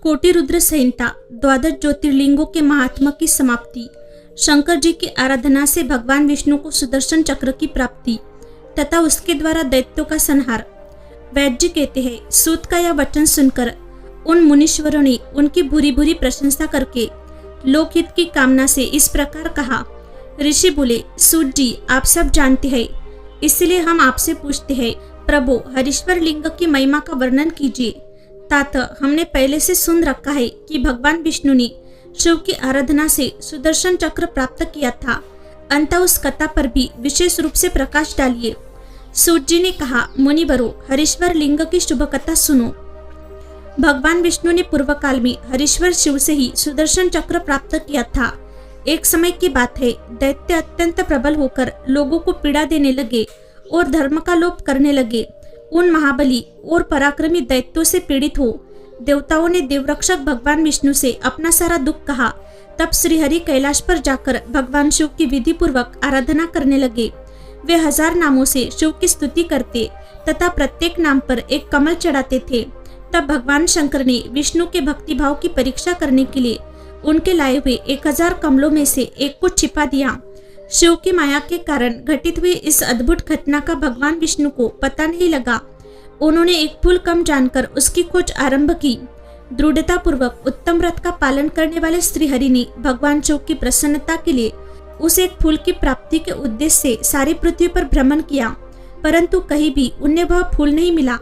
कोटि रुद्र संहिता, द्वादश ज्योतिर्लिंगों के महात्मा की समाप्ति, शंकर जी की आराधना से भगवान विष्णु को सुदर्शन चक्र की प्राप्ति तथा उसके द्वारा दैत्यों का संहार। वैद्य जी कहते हैं, सूत का यह वचन सुनकर उन मुनीश्वरों ने उनकी भूरी भूरी प्रशंसा करके लोकहित की कामना से इस प्रकार कहा। ऋषि बोले, सूत जी आप सब जानते हैं, इसलिए हम आपसे पूछते हैं, प्रभु हरीश्वर लिंग की महिमा का वर्णन कीजिए। तात हमने पहले से सुन रखा है कि भगवान विष्णु ने शिव की आराधना से सुदर्शन चक्र प्राप्त किया था, अंततः उस कथा पर भी विशेष रूप से प्रकाश डालिए। सूत जी ने कहा, मुनिवरों हरीश्वर लिंग की शुभ कथा सुनो। भगवान विष्णु ने पूर्व काल में हरीश्वर शिव से ही सुदर्शन चक्र प्राप्त किया था। एक समय की बात है, दैत्य अत्यंत प्रबल होकर लोगों को पीड़ा देने लगे और धर्म का लोप करने लगे। उन महाबली और पराक्रमी दैत्यों से पीड़ित हो देवताओं ने देवरक्षक भगवान विष्णु से अपना सारा दुख कहा। तब श्रीहरि कैलाश पर जाकर भगवान शिव की विधि पूर्वक आराधना करने लगे। वे 1000 नामों से शिव की स्तुति करते तथा प्रत्येक नाम पर एक कमल चढ़ाते थे। तब भगवान शंकर ने विष्णु के भक्तिभाव की परीक्षा करने के लिए उनके लाए हुए 1000 कमलों में से एक को छिपा दिया। शिव की माया के कारण घटित हुई इस अद्भुत घटना का भगवान विष्णु को पता नहीं लगा। उन्होंने एक फूल कम जानकर उसकी खोज आरंभ की। दृढ़ता पूर्वक उत्तम व्रत का पालन करने वाले श्रीहरि ने भगवान शिव की प्रसन्नता के लिए उस एक फूल की प्राप्ति के उद्देश्य से सारी पृथ्वी पर भ्रमण किया, परंतु कहीं भी उन्हें वह फूल नहीं मिला।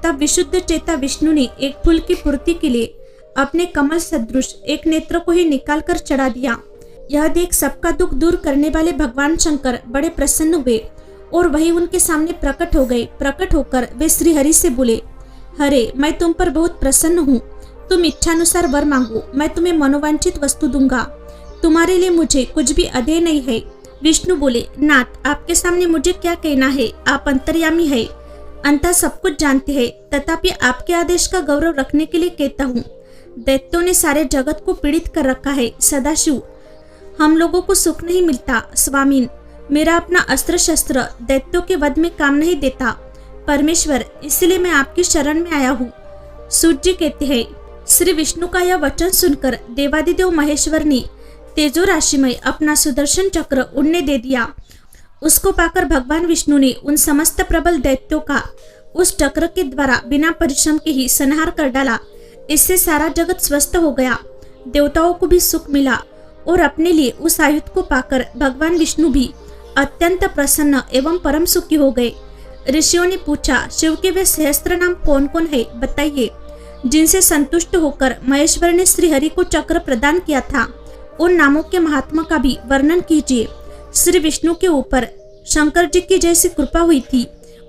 तब विशुद्ध चेता विष्णु ने एक फूल की पूर्ति के लिए अपने कमल सदृश एक नेत्र को ही निकाल कर चढ़ा दिया। यह देख सबका दुख दूर करने वाले भगवान शंकर बड़े प्रसन्न हुए और वही उनके सामने प्रकट हो गए। प्रकट होकर वे श्री हरि से बोले, हरे मैं तुम पर बहुत प्रसन्न हूँ, तुम इच्छानुसार वर मांगो, मैं तुम्हें मनोवांछित वस्तु दूंगा। तुम्हारे लिए मुझे कुछ भी अधेय नहीं है। विष्णु बोले, नाथ आपके सामने मुझे क्या कहना है, आप अंतर्यामी है, अंतः सब कुछ जानते हैं, तथापि आपके आदेश का गौरव रखने के लिए कहता हूँ। दैत्यों ने सारे जगत को पीड़ित कर रखा है, सदाशिव हम लोगों को सुख नहीं मिलता। स्वामीन मेरा अपना अस्त्र शस्त्र दैत्यों के वध में काम नहीं देता। परमेश्वर इसलिए मैं आपकी शरण में आया हूँ। सूत जी कहते हैं, श्री विष्णु का यह वचन सुनकर देवादिदेव महेश्वर ने तेजो राशि में अपना सुदर्शन चक्र उड़ने दे दिया। उसको पाकर भगवान विष्णु ने उन समस्त प्रबल दैत्यों का उस चक्र के द्वारा बिना परिश्रम के ही संहार कर डाला। इससे सारा जगत स्वस्थ हो गया, देवताओं को भी सुख मिला और अपने लिए उस आयुध को पाकर भगवान विष्णु भी अत्यंत प्रसन्न एवं परम सुखी हो गए। ऋषियों ने पूछा, शिव के वे सहस्त्र नाम कौन कौन है, बताइए, जिनसे संतुष्ट होकर महेश्वर ने श्रीहरि को चक्र प्रदान किया था। उन नामों के महात्मा का भी वर्णन कीजिए। श्री विष्णु के ऊपर शंकर जी की जैसी कृपा हुई थी,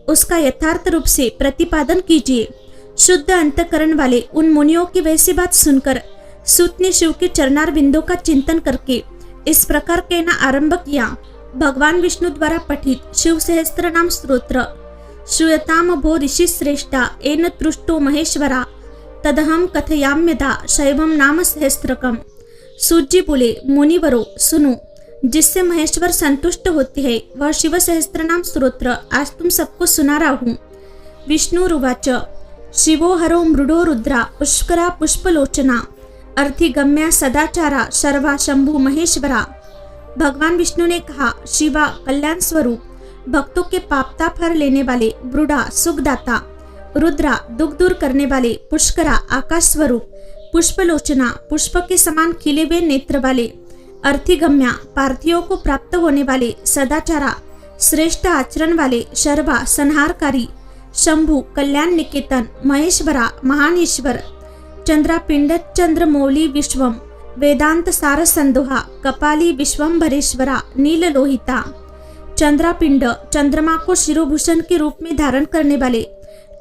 उसका यथार्थ रूप से प्रतिपादन कीजिए। शुद्ध अंतकरण वाले उन मुनियों की वैसी बात सुनकर सूत ने शिव के चरणार बिंदु का चिंतन करके इस प्रकार कहना आरंभ किया। भगवान विष्णु द्वारा पठित शिव सहस्त्र नाम स्तोत्र। श्रूयताम भो ऋषि श्रेष्ठा एन तुष्टो महेश्वरा तदहम कथयाम्यदा शैवम नाम सहस्त्रकम। सूत जी बोले, मुनिवरों सुनो, जिससे महेश्वर संतुष्ट होते हैं वह शिव सहस्त्र नाम स्तोत्र आज तुम सबको सुना रहा हूँ। विष्णुरुवाच, शिवो हरो मृडो रुद्रा पुष्करा पुष्पलोचना अर्थिगम्या सदाचारा सर्वा शंभु महेश्वरा। भगवान विष्णु ने कहा, शिवा कल्याण स्वरूप, भक्तों के पाप ताप हर लेने वाले, ब्रूढ़ा सुखदाता, रुद्रा दुख दूर करने वाले, पुष्करा आकाश स्वरूप, पुष्पलोचना पुष्प के समान खिले हुए नेत्र वाले, अर्थिगम्या पार्थियों को प्राप्त होने वाले, सदाचारा श्रेष्ठ आचरण वाले, शर्वा संहारकारी, शंभु कल्याण निकेतन, महेश्वरा महान ईश्वर, चंद्रापिंड चंद्रमौली विश्वम वेदांत सार संदोहा कपाली विश्वम्भरेश्वरा नील लोहिता। चंद्रापिंड चंद्रमा को शिरोभूषण के रूप में धारण करने वाले,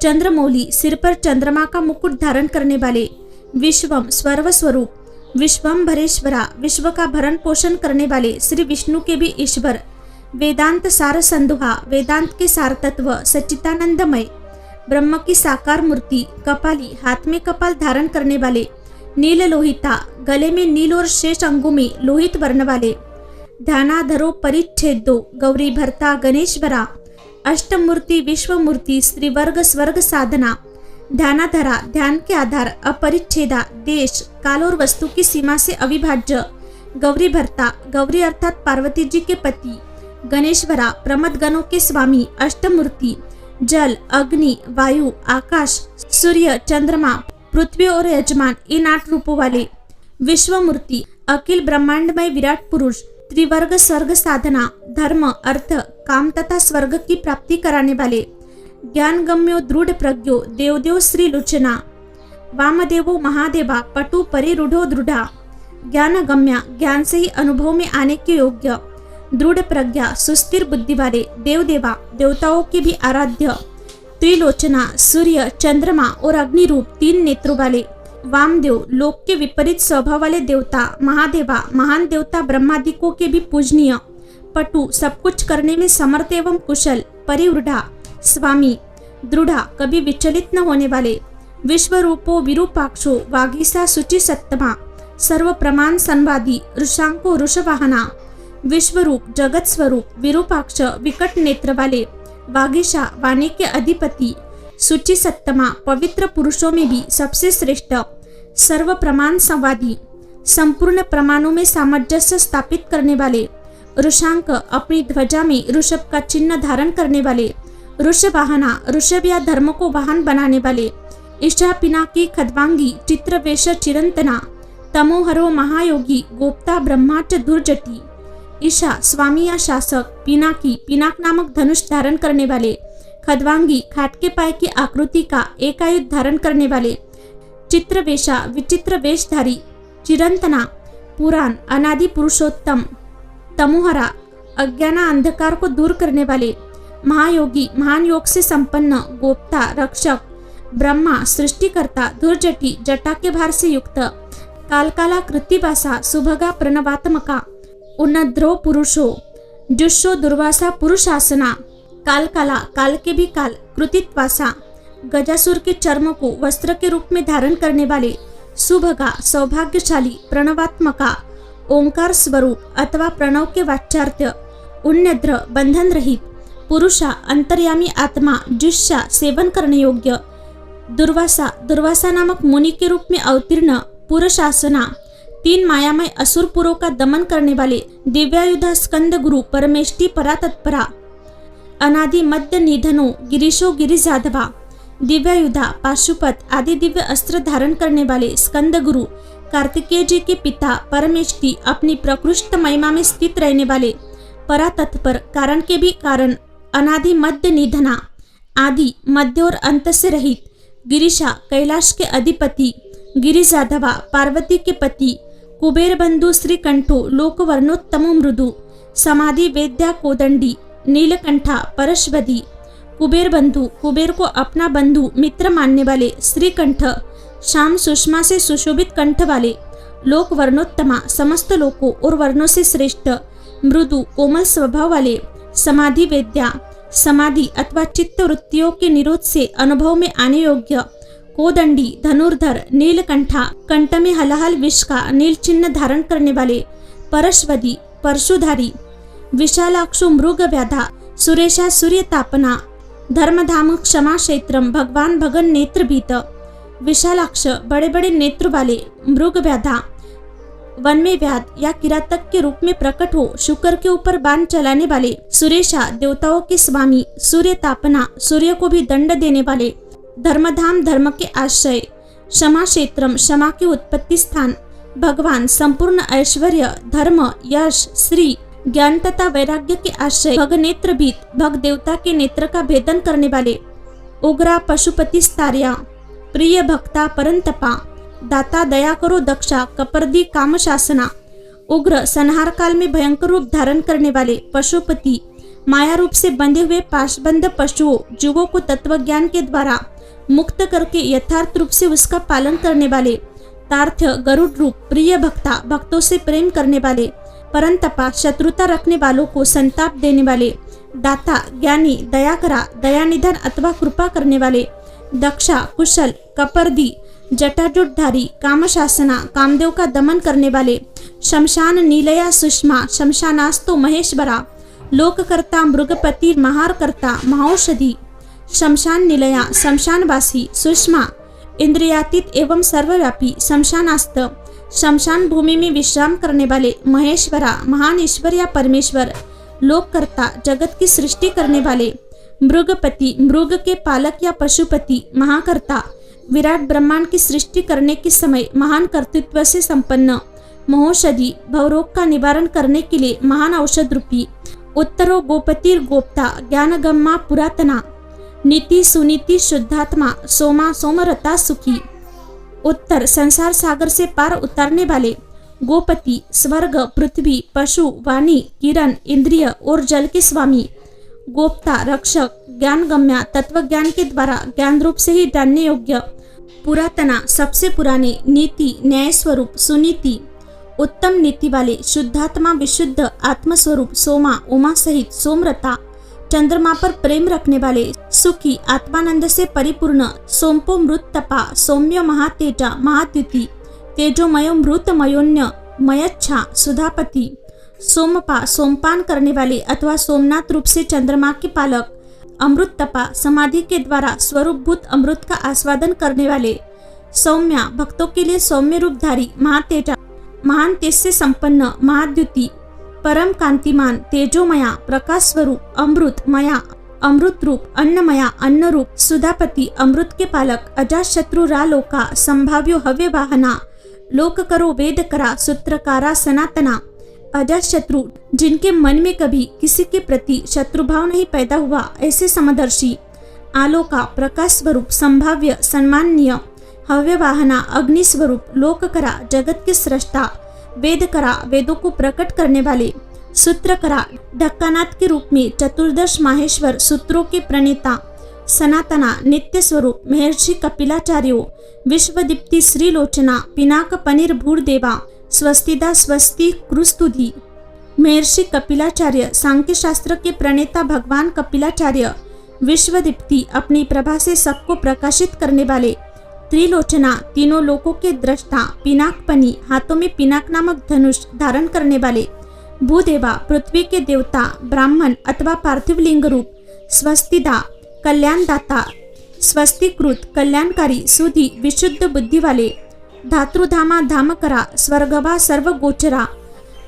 चंद्रमौली सिर पर चंद्रमा का मुकुट धारण करने वाले, विश्वम स्वर्व स्वरूप, विश्वम्भरेश्वरा विश्व का भरण पोषण करने वाले श्री विष्णु के भी ईश्वर, वेदांत सार संदोहा वेदांत के सार तत्व सच्चिदानंदमय, ब्रह्म की साकार मूर्ति, कपाली हाथ में कपाल धारण करने वाले, नील लोहिता गले में नील और शेष अंगों में लोहित वर्ण वाले, ध्यानाधरो परिच्छेदो गौरी भरता गणेश्वरा, अष्टमूर्ति विश्वमूर्ति श्रीवर्ग स्वर्ग साधना, ध्यानाधारा, ध्यान के आधार, अपरिच्छेदा, देश, काल और वस्तु की सीमा से अविभाज्य, गौरी भरता, गौरी अर्थात पार्वती जी के पति, गणेश्वरा, प्रमद गणों के स्वामी, अष्टमूर्ति, जल, अग्नि, वायु, आकाश, सूर्य, चंद्रमा, पृथ्वी और यजमान, इन 8 रूपों वाले, विश्वमूर्ति, अखिल ब्रह्मांडमय विराट पुरुष, त्रिवर्ग स्वर्ग साधना, धर्म, अर्थ, काम तथा स्वर्ग की प्राप्ति कराने वाले, ज्ञान गम्यो दृढ़ प्रज्ञो, देवदेव श्री लोचना, वामदेवो महादेवा, पटु परिरूढ़ो दृढ़ा, ज्ञान गम्या, ज्ञान से ही अनुभव में आने के योग्य, दृढ़ प्रज्ञा, सुस्थिर बुद्धि वाले, देवदेवा, देवताओं के भी आराध्य, त्रिलोचना, सूर्य, चंद्रमा और अग्नि रूप 3 नेत्रों वाले, वामदेव, लोक के विपरीत स्वभाव वाले देवता, महादेवा, महान देवता ब्रह्मादिकों के भी पूजनीय, पटु, सब कुछ करने में समर्थ एवं कुशल, परिवृढ़ा, स्वामी, दृढ़ा, कभी विचलित न होने वाले, विश्वरूपो विरूपाक्षो, वागीसा शुचि सत्तमा, सर्व प्रमाण संवादी, ऋषांको ऋषवाहना, विश्वरूप, जगत स्वरूप, विरूपाक्ष, विकट नेत्र वाले, वागीशा, वाणी के अधिपति, शुचि सत्तमा, पवित्र पुरुषों में भी सबसे श्रेष्ठ, सर्व प्रमाण संवादी, संपूर्ण प्रमाणों में सामंजस्य स्थापित करने वाले, ऋषांक, अपनी ध्वजा में ऋषभ का चिन्ह धारण करने वाले, ऋषवाहना, ऋषभ या धर्म को वाहन बनाने वाले, ईशा, पिनाकी, खद्वांगी, चित्रवेश, चिरंतना, तमोहरो, महायोगी, गोप्ता, ब्रह्माच, धुर्जटी, ईशा, स्वामी या शासक, पिनाकी, पिनाक नामक धनुष धारण करने वाले, खद्वांगी, खाट के पाय की आकृति का एकायुध धारण करने वाले, चित्रवेशा, विचित्र वेशधारी, चिरंतना, पुराण, अनादि पुरुषोत्तम, तमोहरा, अज्ञाना अंधकार को दूर करने वाले, महायोगी, महान योग से संपन्न, गोप्ता, रक्षक, ब्रह्मा, सृष्टिकर्ता, धुर्जटी, जटा के भार से युक्त, कालकाला, कृतिवासा, सुभगा, प्रणवात्मका, उन्नद्रो पुरुषो, जुष्षो, दुर्वासा, पुरुषासना, कालकाला, काल के भी काल, कृतित्वासा, गजासुर के चर्म को वस्त्र के रूप में धारण करने वाले, सुभगा, सौभाग्यशाली, प्रणवात्मका, ओंकार स्वरूप अथवा प्रणव के वाच्यार्थ, उन्नद्र, बंधन रहित, पुरुषा, अंतर्यामी आत्मा, जुष्षा, सेवन करने योग्य, दुर्वासा, दुर्वासा नामक मुनि के रूप में अवतीर्ण, पुरुषासना, 3 मायामय असुरपुरों का दमन करने वाले, दिव्यायुधा, स्कंद गुरु, परमेष्टि, परातत्परा, अनादि मध्य निधनो, गिरीशो, गिरिजाधवा, दिव्यायुधा, पाशुपत आदि दिव्य अस्त्र धारण करने वाले, स्कंद गुरु, कार्तिकेय जी के पिता, परमेष्टि, अपनी प्रकृष्ट महिमा में स्थित रहने वाले, परातत्पर, कारण के भी कारण, अनादि मध्य निधना, आदि मध्य और अंत से रहित, गिरीशा, कैलाश के अधिपति, गिरिजाधवा, पार्वती के पति, कुबेर बंधु, श्रीकंठो, लोक वर्णोत्तमो मृदु, समाधि, वेद्या, कोदंडी, नीलकंठा, परशवदी, कुबेर बंधु, कुबेर को अपना बंधु मित्र मानने वाले, श्रीकंठ, श्याम सुषमा से सुशोभित कंठ वाले, लोक वर्णोत्तमा, समस्त लोकों और वर्णों से श्रेष्ठ, मृदु, कोमल स्वभाव वाले, समाधि, वेद्या, समाधि अथवा चित्त वृत्तियों के निरोध से अनुभव में आने योग्य, कोदंडी, धनुर्धर, नीलकंठा, कंठ में हलाहल विष का नील चिन्ह धारण करने वाले, परशवदी, परशुधारी, विशालाक्षु, मृग व्याधा, सुरेशा, सूर्य तापना, धर्मधाम, क्षमा क्षेत्रम, भगवान भगन नेत्र भीत, विशालाक्ष, बड़े बड़े नेत्र वाले, मृग व्याधा, वन में व्याध या किरातक के रूप में प्रकट हो शुक्र के ऊपर बाण चलाने वाले, सुरेशा, देवताओं के स्वामी, सूर्य तापना, सूर्य को भी दंड देने वाले, धर्मधाम, धर्म के आश्रय, क्षमा क्षेत्रम, क्षमा के उत्पत्ति स्थान, भगवान, संपूर्ण ऐश्वर्य, धर्म, यश, श्री, ज्ञान तथा वैराग्य के आश्रय, भग नेत्र भीत, भग देवता के नेत्र का भेदन करने वाले, उग्रा, पशुपति स्तार्या, प्रिय भक्ता, परंतपा, दाता, दया करो दक्षा, कपर्दी, काम शासना, उग्र, संहार काल में भयंकर रूप धारण करने वाले, पशुपति, माया रूप से बंधे हुए पाशबंध पशुओं, जीवों को तत्व ज्ञान के द्वारा मुक्त करके यथार्थ रूप से उसका पालन करने वाले, तार्थ्य, गरुड़ रूप, प्रिय भक्ता, भक्तों से प्रेम करने वाले, परंतपा, शत्रुता रखने वालों को संताप देने वाले, दाता, ज्ञानी, दया करा, दयानिधन अथवा कृपा करने वाले, दक्षा, कुशल, कपर्दी, जटाजुटधारी, कामशासना, कामदेव का दमन करने वाले, शमशान, नीलया, सुषमा, शमशानास्तो, महेश्वरा, लोककर्ता, मृगपति, महारकर्ता, महौषधि, शमशान निलया, शमशानवासी, सुषमा, इंद्रियातीत एवं सर्वव्यापी, शमशानास्थ, शमशान भूमि में विश्राम करने वाले, महेश्वरा, महान ईश्वर या परमेश्वर, लोककर्ता, जगत की सृष्टि करने वाले, मृगपति, मृग के पालक या पशुपति, महाकर्ता, विराट ब्रह्मांड की सृष्टि करने के समय महान कर्तृत्व से संपन्न, महौषधि, भवरोग का निवारण करने के लिए महान औषध रूपी, उत्तरो गोपतिर गोप्ता, ज्ञानगम्मा पुरातना, नीति सुनीति शुद्धात्मा, सोमा सोमरता सुखी, उत्तर संसार सागर से पार उतारने वाले, गोपति, स्वर्ग, पृथ्वी, पशु, वाणी, किरण, इंद्रिय और जल के स्वामी, गोप्ता, रक्षक, ज्ञानगम्या, तत्व ज्ञान के द्वारा ज्ञान रूप से ही जानने योग्य, पुरातना, सबसे पुराने, नीति, न्याय स्वरूप, सुनीति, उत्तम नीति वाले, शुद्धात्मा, विशुद्ध आत्मस्वरूप, सोमा, उमा सहित, सोमरता, चंद्रमा पर प्रेम रखने वाले, सुखी, आत्मानंद से परिपूर्ण, सोमपो मृत तपा, सौम्य, महातेजा, महाद्युति, तेजोमय, मृत मयोन्य, मयच्छा, सुधापति, सोमपा, सोमपान करने वाले अथवा सोमनाथ रूप से चंद्रमा के पालक, अमृत तपा, समाधि के द्वारा स्वरूपभूत अमृत का आस्वादन करने वाले, सौम्या, भक्तों के लिए सौम्य रूपधारी, महातेजा, महान तेज से संपन्न, महाद्युति, परम कांतिमान, तेजोमया, प्रकाश स्वरूप, अमृत मया, अमृत रूप, अन्नमया, अन्न रूप, सुधापति, अमृत के पालक, अजाशत्रु, रालोका, संभाव्यो, हव्य वाहना, लोक करो, वेद करा, सूत्रकारा, सनातना, अजाशत्रु, जिनके मन में कभी किसी के प्रति शत्रुभाव नहीं पैदा हुआ, ऐसे समदर्शी, आलोका, प्रकाश स्वरूप, संभाव्य, सम्माननीय, हव्य वाहना, अग्नि स्वरूप, लोककरा, जगत के सृष्टा, वेद करा, वेदों को प्रकट करने वाले, सूत्रकरा, ढक्कानाथ के रूप में चतुर्दश माहेश्वर, सूत्रों के प्रणेता, सनातना, नित्य स्वरूप, महर्षि कपिलाचार्यो, विश्वदीप्ति, श्रीलोचना, पिनाक पनीर भूरदेवा, स्वस्तिदा, स्वस्ति क्रुस्तुधि, महर्षि कपिलाचार्य, सांख्य शास्त्र के प्रणेता भगवान कपिलाचार्य, विश्वदीप्ति, अपनी प्रभा से सबको प्रकाशित करने वाले, त्रिलोचना, तीनों लोकों के दृष्टा, पिनाकपनी, हाथों में पिनाक नामक धनुष धारण करने वाले, भूदेवा, पृथ्वी के देवता, ब्राह्मण अथवा पार्थिव लिंग रूप, स्वस्तिदा, कल्याणदाता, स्वस्तिकृत, कल्याणकारी, सुधि, विशुद्ध बुद्धि वाले, धातृधामा, धामकरा, स्वर्गवा, सर्वगोचरा,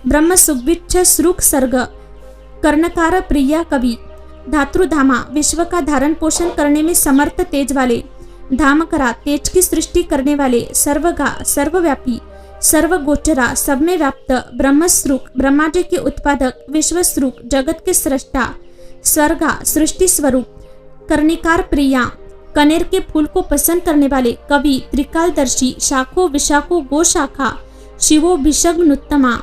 ब्रह्म सुविच्छ, श्रुक सर्ग, कर्णकार, प्रिया, कवि, धातृधामा, विश्व का धारण पोषण करने में समर्थ तेज वाले, धामकरा, तेज की सृष्टि करने वाले, सर्वगा, सर्वव्यापी, सर्वगोचरा, सब में व्याप्त, ब्रह्मश्रुक, ब्रह्मा जी के उत्पादक, विश्वश्रुक, जगत के सृष्टा, स्वर्गा, सृष्टि स्वरूप, कर्णिकार, प्रिया, कनेर के फूल को पसंद करने वाले, कवि, त्रिकालदर्शी, शाखो विशाखो, गोशाखा, शिवो भिषग्नुत्तमा,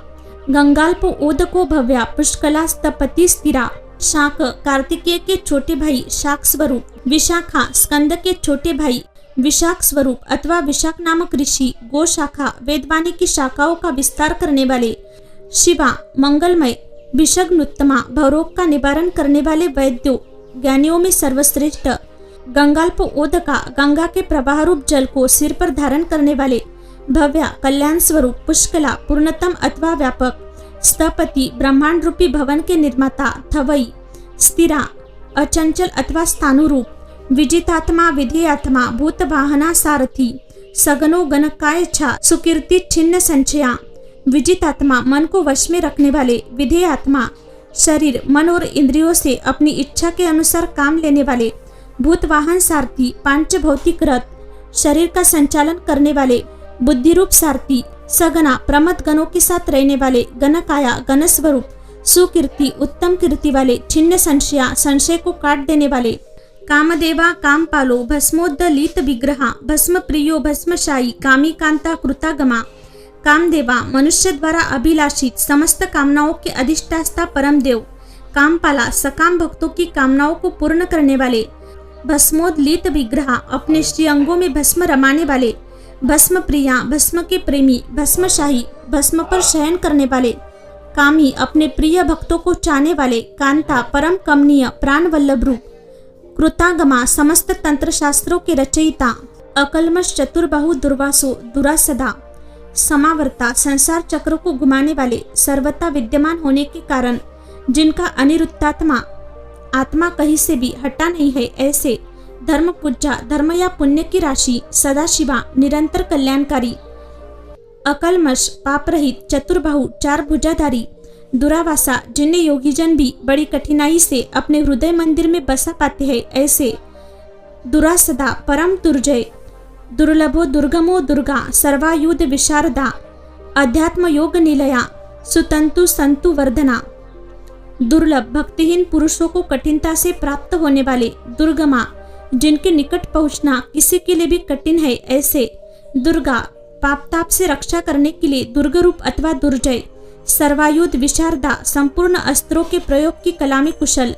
गंगाल्पो, ओदको, भव्या, पुष्कला, स्तपति, स्थिरा, शाक, कार्तिकेय के छोटे भाई, शाक स्वरूप, विशाखा, स्कंद के छोटे भाई, विशाख स्वरूप अथवा विशाख नामक ऋषि, गोशाखा, वेदवाणी की शाखाओं का विस्तार करने वाले, शिवा, मंगलमय, भिषग्नुत्तमा, भवरोग का निवारण करने वाले, वैद्यो, ज्ञानियों में सर्वश्रेष्ठ, गंगाल्प, ओदका, गंगा के प्रवाह रूप जल को सिर पर धारण करने वाले, भव्या, कल्याण स्वरूप, पुष्कला, पूर्णतम अथवा व्यापक, स्थपति, ब्रह्मांड रूपी भवन के निर्माता, थवई, स्थिरा, अचंचल अथवा स्थानुरूप, विजितात्मा, विधेयात्मा, भूतवाहना, सारथी, सगनो, गणकायच्छा, सुकीर्ति, छिन्न संचया, विजितात्मा, मन को वश में रखने वाले, विधेयात्मा, शरीर, मन और इंद्रियों से अपनी इच्छा के अनुसार काम लेने वाले, भूतवाहन, सारथी, पांच भौतिक रथ, शरीर का संचालन करने वाले, बुद्धि रूप सारथी, सगना, प्रमथ गणों के साथ रहने वाले, गणकाया, गण स्वरूप, सुकीर्ति, उत्तम कीर्ति वाले, छिन्न संशया, संशय को काट देने वाले, कामदेवा, कामपालो, भस्मोद्दलित विग्रहा, भस्म प्रियो, भस्मशायी, कामी कांता, कृतागमा, कामदेवा, मनुष्य द्वारा अभिलाषित समस्त कामनाओं के अधिष्ठाता परम देव, कामपाला, सकाम भक्तों की कामनाओं को पूर्ण करने वाले, भस्मोद्लित विग्रहा, अपने श्री अंगों में भस्म रमाने वाले, भस्म प्रिया, भस्म के प्रेमी, भस्मशाही, भस्म पर शयन करने वाले, कामी, अपने प्रिय भक्तों को चाहने वाले, कांता, परम कमनीय, प्राण वल्लभ रूप, कृतागमा, समस्त तंत्र शास्त्रों के रचयिता, अकल्मष, चतुर्बाहु, दुर्वासो, दुरासदा, समावर्ता, संसार चक्र को घुमाने वाले, सर्वथा विद्यमान होने के कारण जिनका अनिरुद्धात्मा, आत्मा कहीं से भी हटा नहीं है, ऐसे धर्म पूज्या, धर्म या पुण्य की राशि, सदाशिवा, निरंतर कल्याणकारी, अकलमश, पाप रहित, चतुर्बाहु, चार भुजाधारी, दुरावासा, जिन्हें योगीजन भी बड़ी कठिनाई से अपने हृदय मंदिर में बसा पाते हैं, ऐसे दुरासदा, परम दुर्जय, दुर्लभो दुर्गमो दुर्गा, सर्वायुध विशारदा, अध्यात्म योग निलया, सुतंतु संतु वर्धना, दुर्लभ, भक्तिहीन पुरुषों को कठिनता से प्राप्त होने वाले, दुर्गमा, जिनके निकट पहुंचना किसी के लिए भी कठिन है, ऐसे दुर्गा, पाप ताप से रक्षा करने के लिए दुर्ग रूप अथवा दुर्जय, सर्वायुध विशारदा, संपूर्ण अस्त्रों के प्रयोग की कला में कुशल,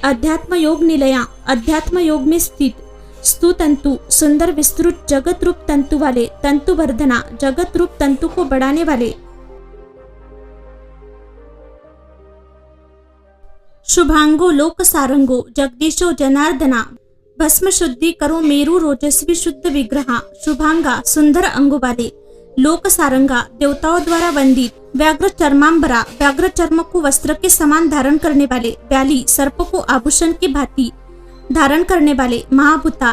अध्यात्म योग निलया, अध्यात्म योग में स्थित, स्तुतंतु, सुंदर विस्तृत जगत रूप तंतु वाले, तंतु वर्धना, जगत रूप तंतु को बढ़ाने वाले, शुभांगो लोक सारंगो, जगदीशो जनार्दना, भस्म शुद्धि करो मेरु रोजस्वी शुद्ध विग्रहा, शुभांगा, सुंदर अंगों वाले, लोक सारंगा, देवताओं द्वारा वंदित, व्याघ्र चर्मांबरा, व्याघ्र चर्म को वस्त्र के समान धारण करने वाले, व्याली, सर्प को आभूषण की भांति धारण करने वाले, महाभूता,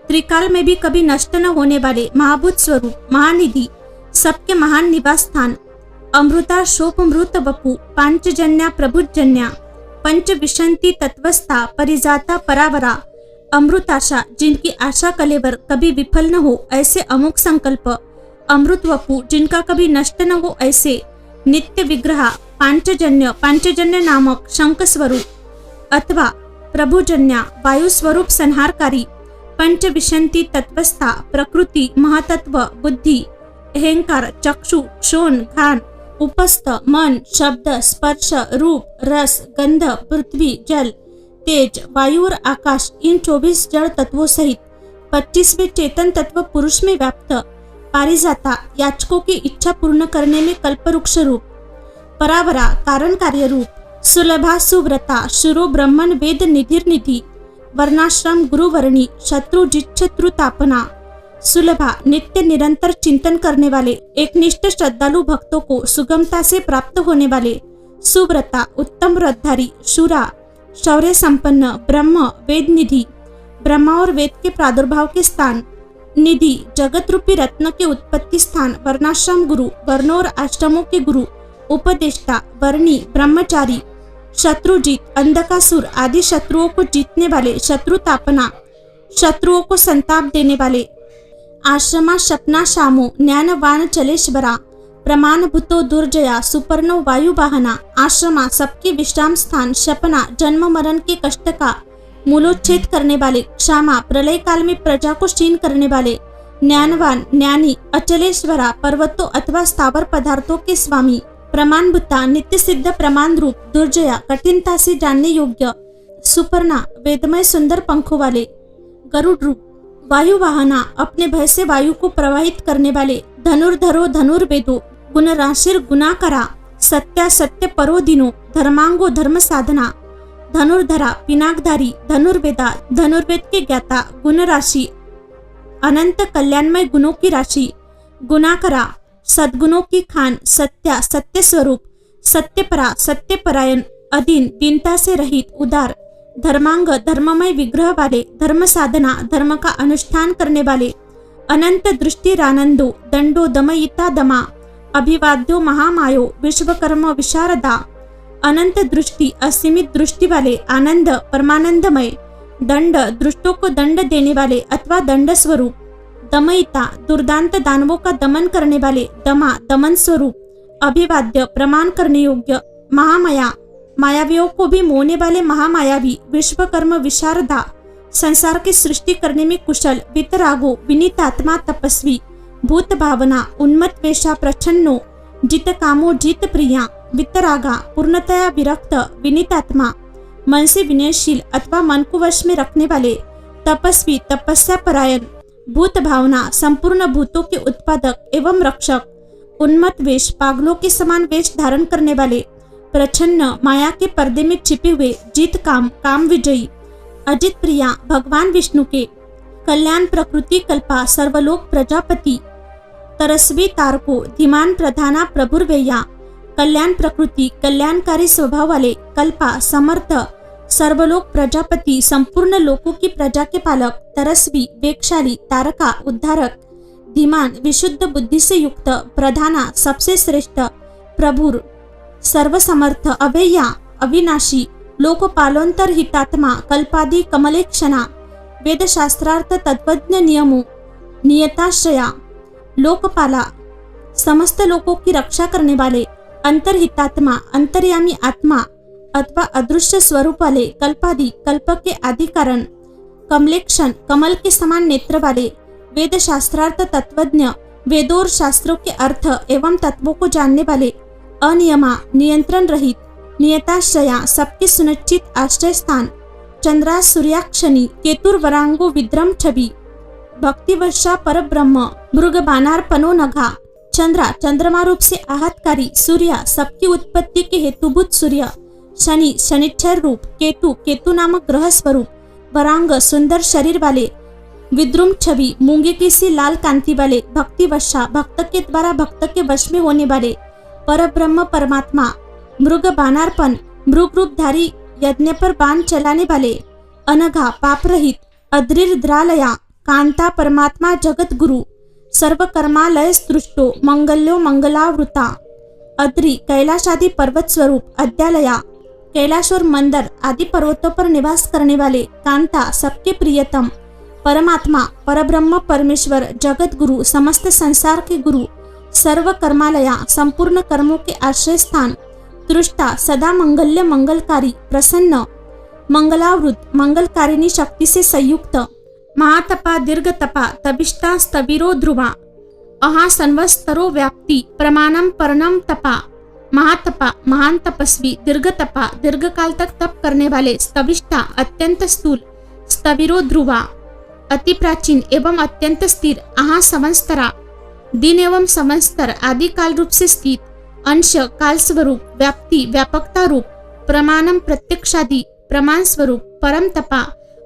त्रिकाल में भी कभी नष्ट न होने वाले, महाभूत स्वरूप, महानिधि, सबके महान निवास स्थान, अमृता शोभमृत वपु, पांचजन्या प्रभुजन्या, पंच विशंति तत्वस्था, परिजाता परावरा, अमृताशा, जिनकी आशा कलेवर कभी विफल न हो, ऐसे अमुक संकल्प, अमृत वपु, जिनका कभी नष्ट न हो, ऐसे नित्य विग्रह, पांचजन्य, पांचजन्य नामक शंख स्वरूप अथवा प्रभुजन्या, वायु स्वरूप संहारकारी, पंच विशंति तत्वस्था, प्रकृति, महतत्व, बुद्धि, अहंकार, चक्षु, क्षोण, घान, उपस्थ, मन, शब्द, स्पर्श, रूप, रस, गंध, पृथ्वी, जल, तेज, वायु और आकाश, इन 24 जड़ तत्वों सहित 25वें चेतन तत्व पुरुष में व्याप्त, पारिजाता, याचकों की इच्छा पूर्ण करने में कल्पवृक्ष रूप, परावरा, कारण कार्य रूप, सुलभा सुव्रता, शुरो ब्रह्मण वेद निधिर निधि, वर्णाश्रम गुरुवर्णी, शत्रु जित शत्रु तापना, सुलभा, नित्य निरंतर चिंतन करने वाले, एकनिष्ठ श्रद्धालु भक्तों को सुगमता से प्राप्त होने वाले, सुव्रता, उत्तम व्रतधारी, शूरा, शौर्य संपन्न, ब्रह्म, वेद निधि, ब्रह्मा और वेद के प्रादुर्भाव के स्थान, निधि, जगत रूपी रत्न के उत्पत्ति स्थान, वर्णाश्रम गुरु, वर्णों और आश्रमों के गुरु, उपदेष्टा, वर्णी, ब्रह्मचारी, शत्रुजीत, अंधकासुर आदि शत्रुओं को जीतने वाले, शत्रु तापना, शत्रुओं को संताप देने वाले, आश्रमा शपना शामो, ज्ञानवान चलेश्वरा, प्रमाण भूतो दुर्जया, सुपर्णो वायु वाहना, आश्रमा, सबके विश्राम स्थान, शपना, जन्म मरण के कष्ट का मूलोच्छेद करने वाले, क्षमा, प्रलय काल में प्रजा को क्षीण करने वाले, ज्ञानवान, ज्ञानी, अचलेश्वरा, पर्वतों अथवा स्थावर पदार्थों के स्वामी, प्रमाणभूता, नित्य सिद्ध प्रमाण रूप, दुर्जया, कठिनता से जानने योग्य, सुपर्णा, वेदमय सुंदर पंखों वाले, गरुड़ रूप, वायु वाहना, अपने भय से वायु को प्रवाहित करने वाले, धनुर्धरो धनुर्वेदो, गुणराशिर गुणाकरा, सत्या सत्य परो दिनो, धर्मांगो धर्म साधना, धनुर्धरा, पिनाकधारी, धनुर्वेदा, धनुर्वेद के ज्ञाता, गुण राशि, अनंत कल्याणमय गुणों की राशि, गुणाकरा, सद्गुणों की खान, सत्या, सत्य स्वरूप, सत्यपरा, सत्यपरायण, अधीन, दीनता से रहित, उदार, धर्मांग, धर्ममय विग्रह वाले, धर्म साधना, धर्म का अनुष्ठान करने वाले, अनंत दृष्टि रानंदो, दंडो दमयिता दमा, अभिवाद्यो महामायो, विश्वकर्म विशारदा, अनंत दृष्टि, असीमित दृष्टि वाले, आनंद, परमानंदमय, दंड, दुष्टों को दंड देने वाले अथवा दंड स्वरूप, दमयिता, दुर्दांत दानवों का दमन करने वाले, दमा, दमन स्वरूप, अभिवाद्य, प्रमाण करने योग्य, महामाया, मायावियों को भी मोहने वाले महामायावी, विश्वकर्म विशारदा, संसार की सृष्टि करने में कुशल, वितरागो, विनीतात्मा, तपस्वी, भूत भावना, उन्मत्त वेशा, प्रच्छन्नो, जित कामो, जित प्रिया, वितरागा, पूर्णतया विरक्त, विनीतात्मा, मन से विनयशील अथवा मन को वश में रखने वाले, तपस्वी, तपस्या परायण, भूत भावना, संपूर्ण भूतों के उत्पादक एवं रक्षक, उन्मत्त वेश, पागलों के समान वेश धारण करने वाले, प्रच्छन्न, माया के पर्दे में छिपे हुए, जीत काम, काम विजयी, अजित प्रिया, भगवान विष्णु के, कल्याण प्रकृति कल्पा, सर्वलोक प्रजापति, तरस्वी तारको, धीमान प्रधाना, प्रभुर्वेया, कल्याण प्रकृति, कल्याणकारी स्वभाव वाले, कल्पा, समर्थ, सर्वलोक प्रजापति, संपूर्ण लोकों की प्रजा के पालक, तरस्वी, वेगशाली, तारका, उद्धारक, धीमान, विशुद्ध बुद्धि से युक्त, प्रधाना, सबसे श्रेष्ठ, प्रभुर, सर्वसमर्थ, अभेया, अविनाशी, लोकपालोंतर हितात्मा, कल्पादि कमलेक्षणा, वेदशास्त्रार्थ तत्वज्ञ नियमो, नियताश्रया, लोकपाला, समस्त लोकों की रक्षा करने वाले, अंतरहितात्मा, अंतर्यामी आत्मा अथवा अदृश्य स्वरूप वाले, कल्पादि, कल्प के आदि कारण, कमलेक्षण, कमल के समान नेत्र वाले, वेद शास्त्रार्थ तत्वज्ञ, वेदों और शास्त्रों के अर्थ एवं तत्वों को जानने वाले, अनियमा, नियंत्रण रहित, नियताश्रया, सबके सुनिश्चित आश्रय स्थान, चंद्रा सूर्याक्षनी, केतुर वरांगो विद्रम छवि, भक्तिवर्षा पर ब्रह्म, मृग बानार पनो नघा, चंद्रा, चंद्रमा रूप से आहतकारी, सूर्या, सबकी उत्पत्ति के हेतुभूत सूर्य, शनि, शनिच्छर रूप, केतु, केतु नामक ग्रह स्वरूप, वरांग, सुंदर शरीर वाले, विद्रुम छवि, मूंगे की सी लाल कांति वाले, भक्तिवर्षा, भक्त के द्वारा भक्त के वश में होने वाले, पर ब्रह्म परमात्मा, मृग बानारपन, मृग रूपधारी, यज्ञ पर बाण चलाने वाले, अनघा, पाप रहित, अद्रिर्द्रालया, कांता, परमात्मा, जगत गुरु, सर्वकर्मालय सृष्टो, मंगल्यो मंगलावृता, अद्रि, कैलाश आदि पर्वत स्वरूप, अद्यालया, कैलाश और मंदर आदि पर्वतों पर निवास करने वाले, कांता, सबके प्रियतम, परमात्मा, परब्रह्म परमेश्वर, जगत गुरु, समस्त संसार के गुरु, सर्व कर्मालया, संपूर्ण कर्मों के आश्रय स्थान, दृष्टा, सदा मंगल्य मंगलकारी, प्रसन्न, मंगलावृत, मंगलकारिणी शक्ति से संयुक्त, महातपा, दीर्घ तपा, तबिष्टा, स्तविरो ध्रुवा, अहा संवत्सरो व्याप्ति, प्रमाणम परनम तपा, महातपा, महान तपस्वी, दीर्घ तपा, दीर्घ काल तक तप करने वाले, स्तविष्टा, अत्यंत स्थूल, स्तविरो ध्रुवा, अति प्राचीन एवं अत्यंत स्थिर, अहा संवत्सरा, दिन एवं संवत्सर आदि काल रूप से स्थित, अंश, काल स्वरूप, व्याप्ति, व्यापकता रूप, प्रमाणम, प्रत्यक्षादि, प्रमाण स्वरूप, परम तपा,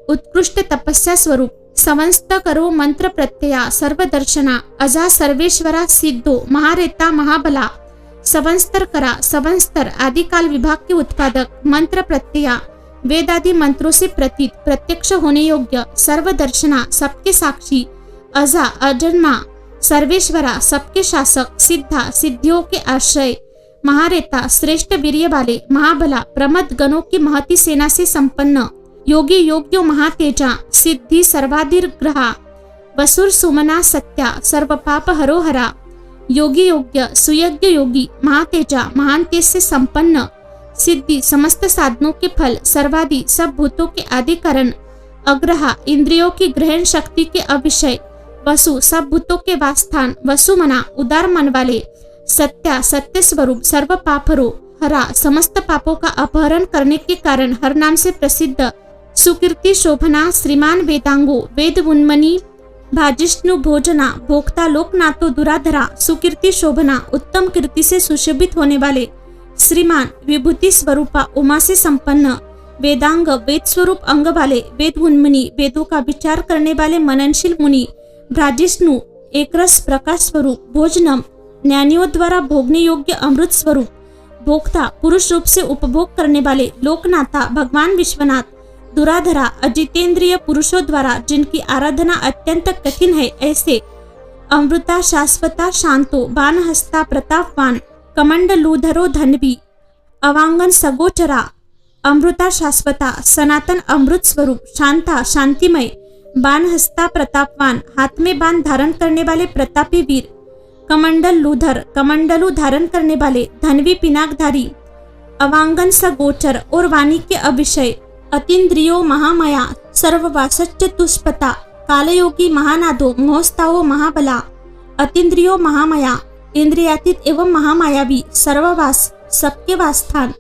उत्कृष्ट तपस्या स्वरूप, संवत्सत करो मंत्र प्रत्यया, सर्वदर्शना, अजा सर्वेश्वरा, सिद्धो, महारेता, महाबला, संवत्सर करा, संवत्सर आदि काल विभाग के उत्पादक, मंत्र प्रत्यया, वेद आदि मंत्रों से प्रतीत, प्रत्यक्ष होने योग्य, सर्वदर्शना, सबके साक्षी, अजा, अजन्मा, सर्वेश्वरा, सबके शासक, सिद्धा, सिद्धियों के आश्रय, महारेता, श्रेष्ठ वीर्य वाले, महाबला, प्रमद गणों की महती सेना से संपन्न, योगी, योग्यो, महातेजा, सिद्धि, सर्वाधिग्रहा, वसुर, सुमना, सत्या, सर्व पाप हरोहरा, योगी, योग्य, सुयज्ञ योगी, महातेजा, महान तेज से संपन्न, सिद्धि, समस्त साधनों के फल, सर्वादि, सब भूतों के आदि कारण, अग्रहा, इंद्रियों की ग्रहण शक्ति के अविषय, वसु, सब भूतों के वासस्थान, वसुमना, उदार मन वाले, सत्या, सत्य स्वरूप, सर्व पापरो, हरा, समस्त पापों का अपहरण करने के कारण हर नाम से प्रसिद्ध, सुकीर्ति, शोभना, श्रीमान, वेदांगो, वेद उन्मनी, भाजिष्णु, भोजना, भोक्ता, लोकनाथो, दुराधरा, सुकीर्ति, शोभना, उत्तम कीर्ति से सुशोभित होने वाले, श्रीमान, विभूति स्वरूपा, उमा से संपन्न, वेदांग, वेद स्वरूप अंग वाले, वेद उन्मनी, वेदों का विचार करने वाले मननशील मुनि, भ्राजिष्णु, एकरस प्रकाश स्वरूप, भोजनम, ज्ञानियों द्वारा भोगने योग्य अमृत स्वरूप, भोक्ता, पुरुष रूप से उपभोग करने वाले, लोकनाथा, भगवान विश्वनाथ, दुराधरा, अजितेंद्रिय पुरुषों द्वारा जिनकी आराधना अत्यंत कठिन है, ऐसे अमृता, शाश्वता, शांतो, बाणहस्ता, प्रतापवान, कमंडलूधरो, धन्वी, अवांगन, सगोचरा, अमृता, शाश्वता, सनातन अमृत स्वरूप, शांता, शांतिमय, बाणहस्ता, प्रतापवान, हाथ में बाण धारण करने वाले प्रतापी वीर, कमंडल लूधर, कमंडलू धारण करने वाले, धन्वी, पिनाकधारी, अवांगन, सगोचर और वाणी के अभिषय, अतीन्द्रियो, महामया, सर्ववासच्च तुष्पता, कालयोगी, महानादो, मोहस्ताओ, महाबला, अतीन्द्रियो, महामया, इंद्रियातीत एवं महामायावी, सर्ववास, सबके वासस्थान,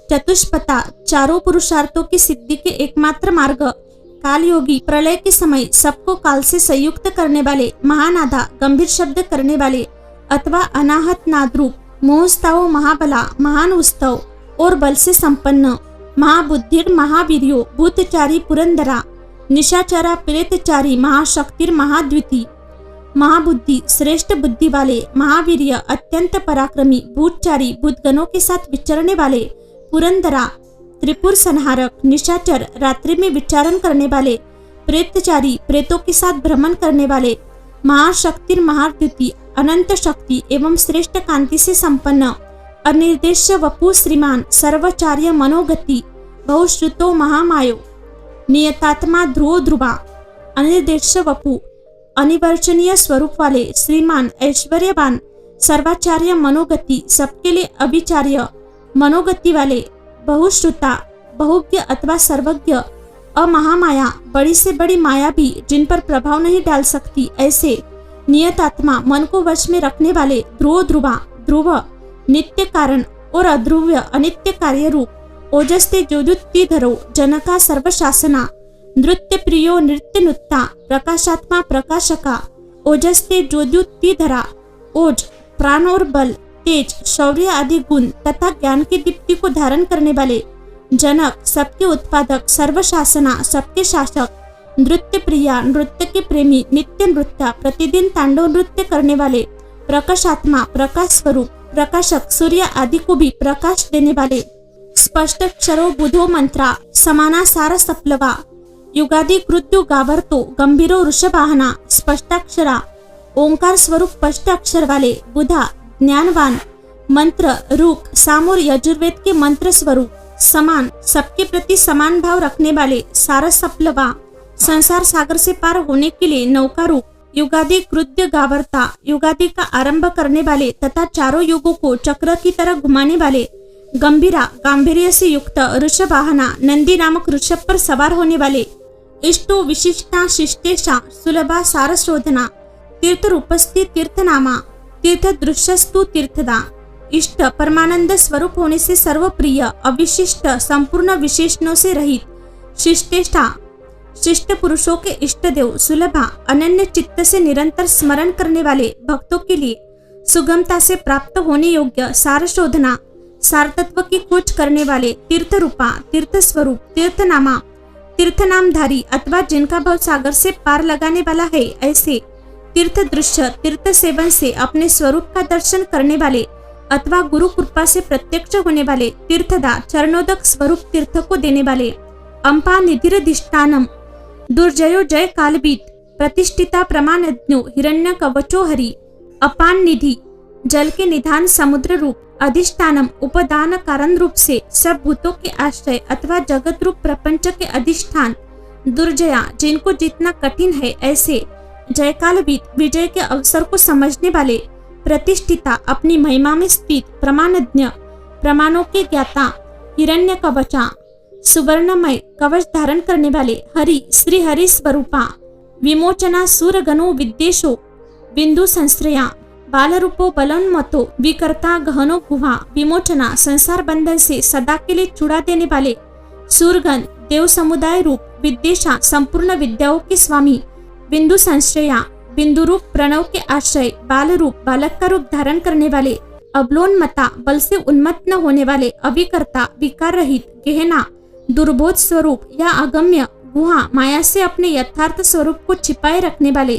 चतुष्पता, चारों पुरुषार्थों की सिद्धि के एकमात्र मार्ग, कालयोगी, प्रलय के समय सबको काल से संयुक्त करने वाले, महानादा, गंभीर शब्द करने वाले अथवा अनाहत नादरूप, मोहस्ताओ, महाबला, महान उत्सव और बल से संपन्न, महाबुद्धिर, महावीर्यो, भूतचारी, पुरंदरा, निशाचरा, प्रेतचारी, महाशक्तिर, महाद्विती, महाबुद्धि, श्रेष्ठ बुद्धि वाले, महावीर्य, अत्यंत पराक्रमी, भूतचारी, भूतगणों के साथ विचरने वाले, पुरंदरा, त्रिपुर संहारक, निशाचर, रात्रि में विचारण करने वाले, प्रेतचारी, प्रेतों के साथ भ्रमण करने वाले, महाशक्ति, महाद्युति, अनंत शक्ति एवं श्रेष्ठ कांति से संपन्न, अनिर्देश्य वपु, श्रीमान, सर्वचार्य, मनोगति, बहुश्रुतो, महामायो, नियतात्मा, ध्रुव, ध्रुवा, अनिर्देश्य वपु, अनिवर्चनीय स्वरूप वाले, श्रीमान, ऐश्वर्यवान, सर्वाचार्य, मनोगति, सबके लिए अभिचार्य, मनोगति वाले, बहुश्रुता, बहुज्ञ अथवा सर्वज्ञ, अमहामाया, बड़ी से बड़ी माया भी जिन पर प्रभाव नहीं डाल सकती ऐसे, नियतात्मा, मन को वश में रखने वाले, ध्रुव, ध्रुवा, ध्रुव, नित्य कारण और अध्रुव्य अनित्य कार्य रूप, ओजस्ते ज्योतिधरो, जनका, सर्वशासना, नृत्य प्रियो, नृत्य नुत्ता, प्रकाशात्मा, प्रकाशका, ओजस्ते ज्योतिधरा, ओज, प्राण और बल, तेज, शौर्य आदि गुण तथा ज्ञान की दीप्ति को धारण करने वाले, जनक, सबके उत्पादक, सर्वशासना, सबके शासक, नृत्य प्रिया, नृत्य के प्रेमी, नित्य नृत्य, प्रतिदिन तांडव नृत्य करने वाले, प्रकाशात्मा, प्रकाश स्वरूप, प्रकाशक, सूर्य आदि को भी प्रकाश देने वाले, स्पष्ट क्षरो, बुधो मंत्रा, समाना, सार सप्लवा, युगादि कृत्यु, गावर्तो, गंभीरो, वृषवाहना, स्पष्टाक्षरा, ओंकार स्वरूप स्पष्ट अक्षर वाले, बुधा, ज्ञानवान, मंत्र, रूप, सामूर, यजुर्वेद के मंत्र स्वरूप, समान, सबके प्रति समान भाव रखने वाले, सार सप्लवा, संसार सागर से पार होने के लिए नौका रूप, युगादि कृत्य, गावर्ता, युगादि का आरंभ करने वाले तथा चारों युगों को चक्र की तरह घुमाने वाले, गंभीरा, गांधीर्य से युक्त, ऋषवाहना, नंदी नामक ऋषभ पर सवार होने वाले, इष्टो, विशिष्टा, शिष्टेशा, सुलभा, सारशोधना, तीर्थ रूपस्थि, तीर्थनामा, तीर्थ दृश्यस्तु, तीर्थदा, इष्ट, परमानंद स्वरूप होने से सर्वप्रिय, अविशिष्ट, संपूर्ण विशेषणों से रहित, शिष्टेष्टा, शिष्ट पुरुषों के इष्ट देव, सुलभा, अनन्य चित्त से निरंतर स्मरण करने वाले भक्तों के लिए सुगमता से प्राप्त होने योग्य, सारशोधना, सार तत्व की खोज करने वाले, तीर्थ रूपा, तीर्थ स्वरूप, तीर्थनामा, तीर्थ नामधारी अथवा जिनका भव सागर से पार लगाने वाला है ऐसे, तीर्थ दृश्य, तीर्थ सेवन से अपने स्वरूप का दर्शन करने वाले अथवा गुरु कृपा से प्रत्यक्ष होने वाले, तीर्थदा, चरणोदक स्वरूप तीर्थ को देने वाले, अंपा, निधिरधिष्ठानम, दुर्जयो, जय कालबीत, प्रतिष्ठिता, प्रमाणज्ञो, हिरण्य कवचो हरि, अपान निधि, जल के निधान, समुद्र रूप, अधिष्ठानम, उपदान कारण रूप से सब भूतों के आश्रय अथवा जगत रूप प्रपंच के अधिष्ठान, दुर्जया, जिनको जितना कठिन है ऐसे, जयकालबीत, विजय के अवसर को समझने वाले, प्रतिष्ठिता, अपनी महिमा में स्थित, प्रमाणज्ञ, प्रमाणों के ज्ञाता, हिरण्य कवचा, सुवर्णमय कवच धारण करने वाले, हरि, श्री हरि स्वरूपा, विमोचना, सूरगणो, विद्वेषो, बिंदु संश्रया, बालरूपो, बलोन्मतो, विकर्ता, गहनो, गुहा, विमोचना, संसार बंधन से सदा के लिए छुड़ा देने वाले, सूरगण, देव समुदाय रूप, विद्वेषा, संपूर्ण विद्याओं के स्वामी, बिंदु संश्रया, बिंदु रूप प्रणव के आश्रय, बाल रूप, बालक का रूप धारण करने वाले, अबलोन्मता, बल से उन्मत्त न होने वाले, अभिकर्ता, विकार रहित, गहना, दुर्बोध स्वरूप या अगम्य, गुहा, माया से अपने यथार्थ स्वरूप को छिपाए रखने वाले,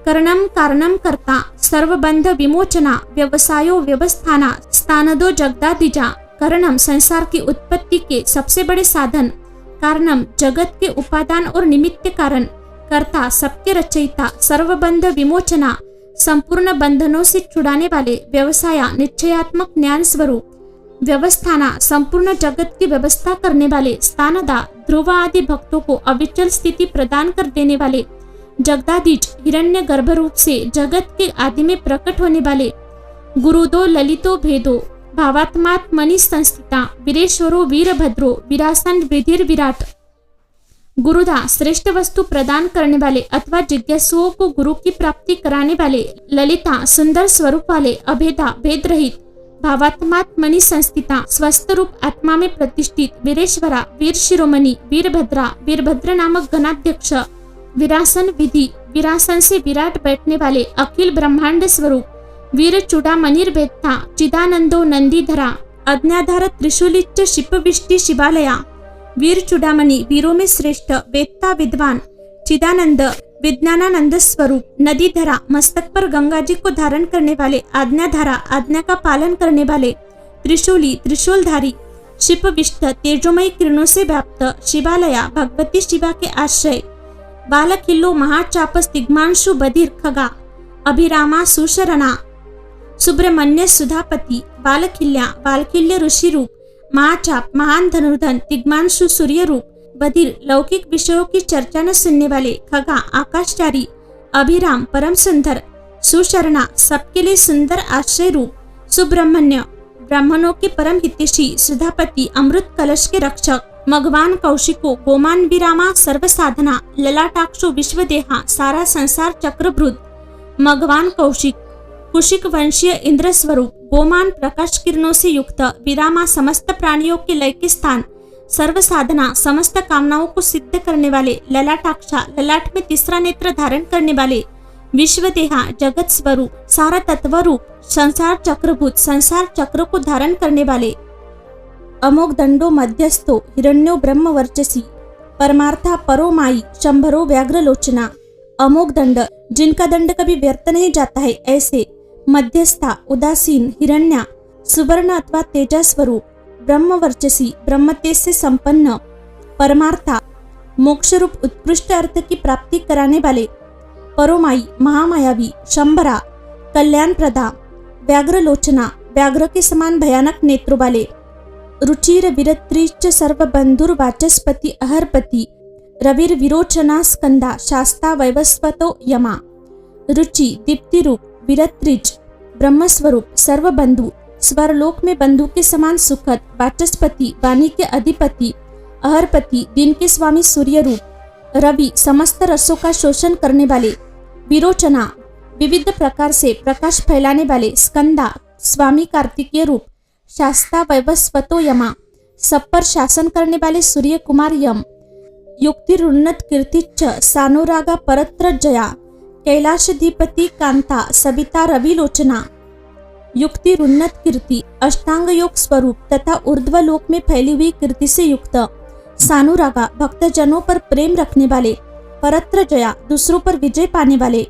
कर्णम, कारणम कर्ता, सर्वबंध विमोचना, व्यवसायो, व्यवस्थाना, स्थानदो, जगदादिजा, कर्णम, संसार की उत्पत्ति के सबसे बड़े साधन, कारणम, जगत के उपादान और निमित्त कारण, कर्ता, सबके रचयिता, सर्वबंध विमोचना, संपूर्ण बंधनों से छुड़ाने वाले, व्यवसाया, निश्चयात्मक ज्ञान स्वरूप, व्यवस्थाना, संपूर्ण जगत की व्यवस्था करने वाले, स्थानदा, ध्रुव आदि भक्तों को अविचल स्थिति प्रदान कर देने वाले, जगदादिज, हिरण्य गर्भ रूप से जगत के आदि में प्रकट होने वाले, गुरुदो, ललितो, भेदो, भावात्मात्मनि संस्थिता, वीरेश्वरो, वीरभद्रो, विरासन, विधिर, विराट, गुरुदा, श्रेष्ठ वस्तु प्रदान करने वाले अथवा जिज्ञासुओं को गुरु की प्राप्ति कराने वाले, ललिता, सुंदर स्वरूप वाले, अभेदा, भेद रहित, भावात्मात्मनि संस्थिता, स्वस्थ रूप आत्मा में प्रतिष्ठित, वीरेश्वरा, वीर शिरोमणि, वीरभद्रा, वीरभद्र नामक गणाध्यक्ष, विरासन, विधि, विरासन से विराट बैठने वाले, अखिल ब्रह्मांड स्वरूप, वीर चूड़ामणिर वेत्ता, चिदानंदो, नंदीधरा, अज्ञाधार, त्रिशूलिच्च, शिपविष्टि, शिवालया, वीर चूड़ामणि, वीरों में श्रेष्ठ, वेत्ता, विद्वान, चिदानंद, विज्ञानानंद स्वरूप, नदीधरा, मस्तक पर गंगा जी को धारण करने वाले, आज्ञाधारा, आज्ञा का पालन करने वाले, त्रिशूली, त्रिशूलधारी, शिपविष्ट तेजोमयी किरणों से व्याप्त शिवालया भगवती शिवा के आश्रय बालखिल्लो महाचापस दिग्मांशु बधिर खगा अभिरामा सुशरणा सुब्रमण्य सुधापति बालखिल्या बालखिल्य ऋषि रूप महाचाप महान धनुर्धन दिग्मांशु सूर्य रूप बधिर लौकिक विषयों की चर्चा न सुनने वाले खगा आकाशचारी अभिराम परम सुंदर सुशरणा सबके लिए सुंदर आश्रय रूप सुब्रमण्य ब्राह्मणों के परम हितैषी सुधापति अमृत कलश के रक्षक मगवान कौशिको गोमान विरामा सर्व साधना ललाटाक्षो विश्वदेहा सारा संसार चक्रभृत मगवान कौशिक कुशिक वंशीय इंद्र स्वरूप गोमान प्रकाश किरणों से युक्त विरामा समस्त प्राणियों के लय के स्थान सर्व साधना समस्त कामनाओं को सिद्ध करने वाले ललाटाक्षा ललाट में तीसरा नेत्र धारण करने वाले विश्वदेहा जगत स्वरूप सारा तत्व रूप संसार चक्रभूत संसार चक्र को धारण करने वाले अमोघ दंडो मध्यस्थो हिरण्यो ब्रह्म वर्चसी परमार्था परो माई शंभरो व्याघ्र लोचना अमोघ दंड जिनका दंड कभी व्यर्थ नहीं जाता है ऐसे मध्यस्था उदासीन हिरण्या सुवर्ण अथवा तेजा स्वरूप ब्रह्म वर्चसी ब्रह्म तेज से संपन्न परमार्था मोक्ष रूप उत्कृष्ट अर्थ की प्राप्ति कराने वाले परोमाई महामायावी शंभरा कल्याण प्रदा व्याघ्र लोचना व्याघ्र के समान भयानक नेत्रों वाले रुचिर विरत्रीच सर्व बंधुर वाचस्पति अहरपति रविर विरोचना स्कंदा शास्ता वैवस्वतो यमा रुचि दीप्ति रूप विरत्रीच ब्रह्मस्वरूप सर्व बंधु स्वरलोक में बंधु के समान सुखद वाचस्पति वाणी के अधिपति अहरपति दिन के स्वामी सूर्य रूप रवि समस्त रसों का शोषण करने वाले विरोचना विविध प्रकार से प्रकाश फैलाने वाले स्कंदा स्वामी कार्तिकीय रूप शास्ता वैवस्वतो यमा सब पर शासन करने वाले सूर्य कुमार यम युक्तिरुन्नत कीर्तिच्च सानुरागा परत्र जया कैलाशधिपति कांता सविता रविलोचना युक्तिरुन्नत कीर्ति अष्टांग योग स्वरूप तथा ऊर्ध्व लोक में फैली हुई कीर्ति से युक्त सानुरागा भक्तजनों पर प्रेम रखने वाले परत्र जया दूसरों पर विजय पाने वाले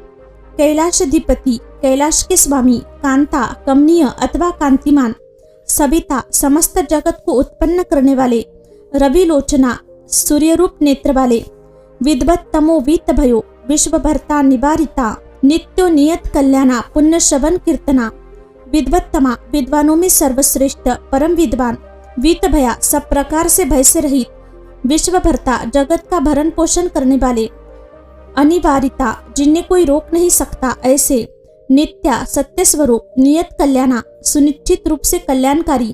कैलाशधिपति कैलाश के स्वामी कांता कमनीय अथवा कांतिमान सविता समस्त जगत को उत्पन्न करने वाले रविलोचना सूर्यरूप नेत्र वाले विद्वत तमो वीत भयो विश्वभर्ता निवारिता नित्यो नियत कल्याणा पुण्य श्रवण कीर्तना विद्वत्तमा विद्वानों में सर्वश्रेष्ठ परम विद्वान वीत भया सब प्रकार से भय से रहित विश्वभर्ता जगत का भरण पोषण करने वाले अनिवारिता जिन्हें कोई रोक नहीं सकता ऐसे नित्या सत्य स्वरूप नियत कल्याणा सुनिश्चित रूप से कल्याणकारी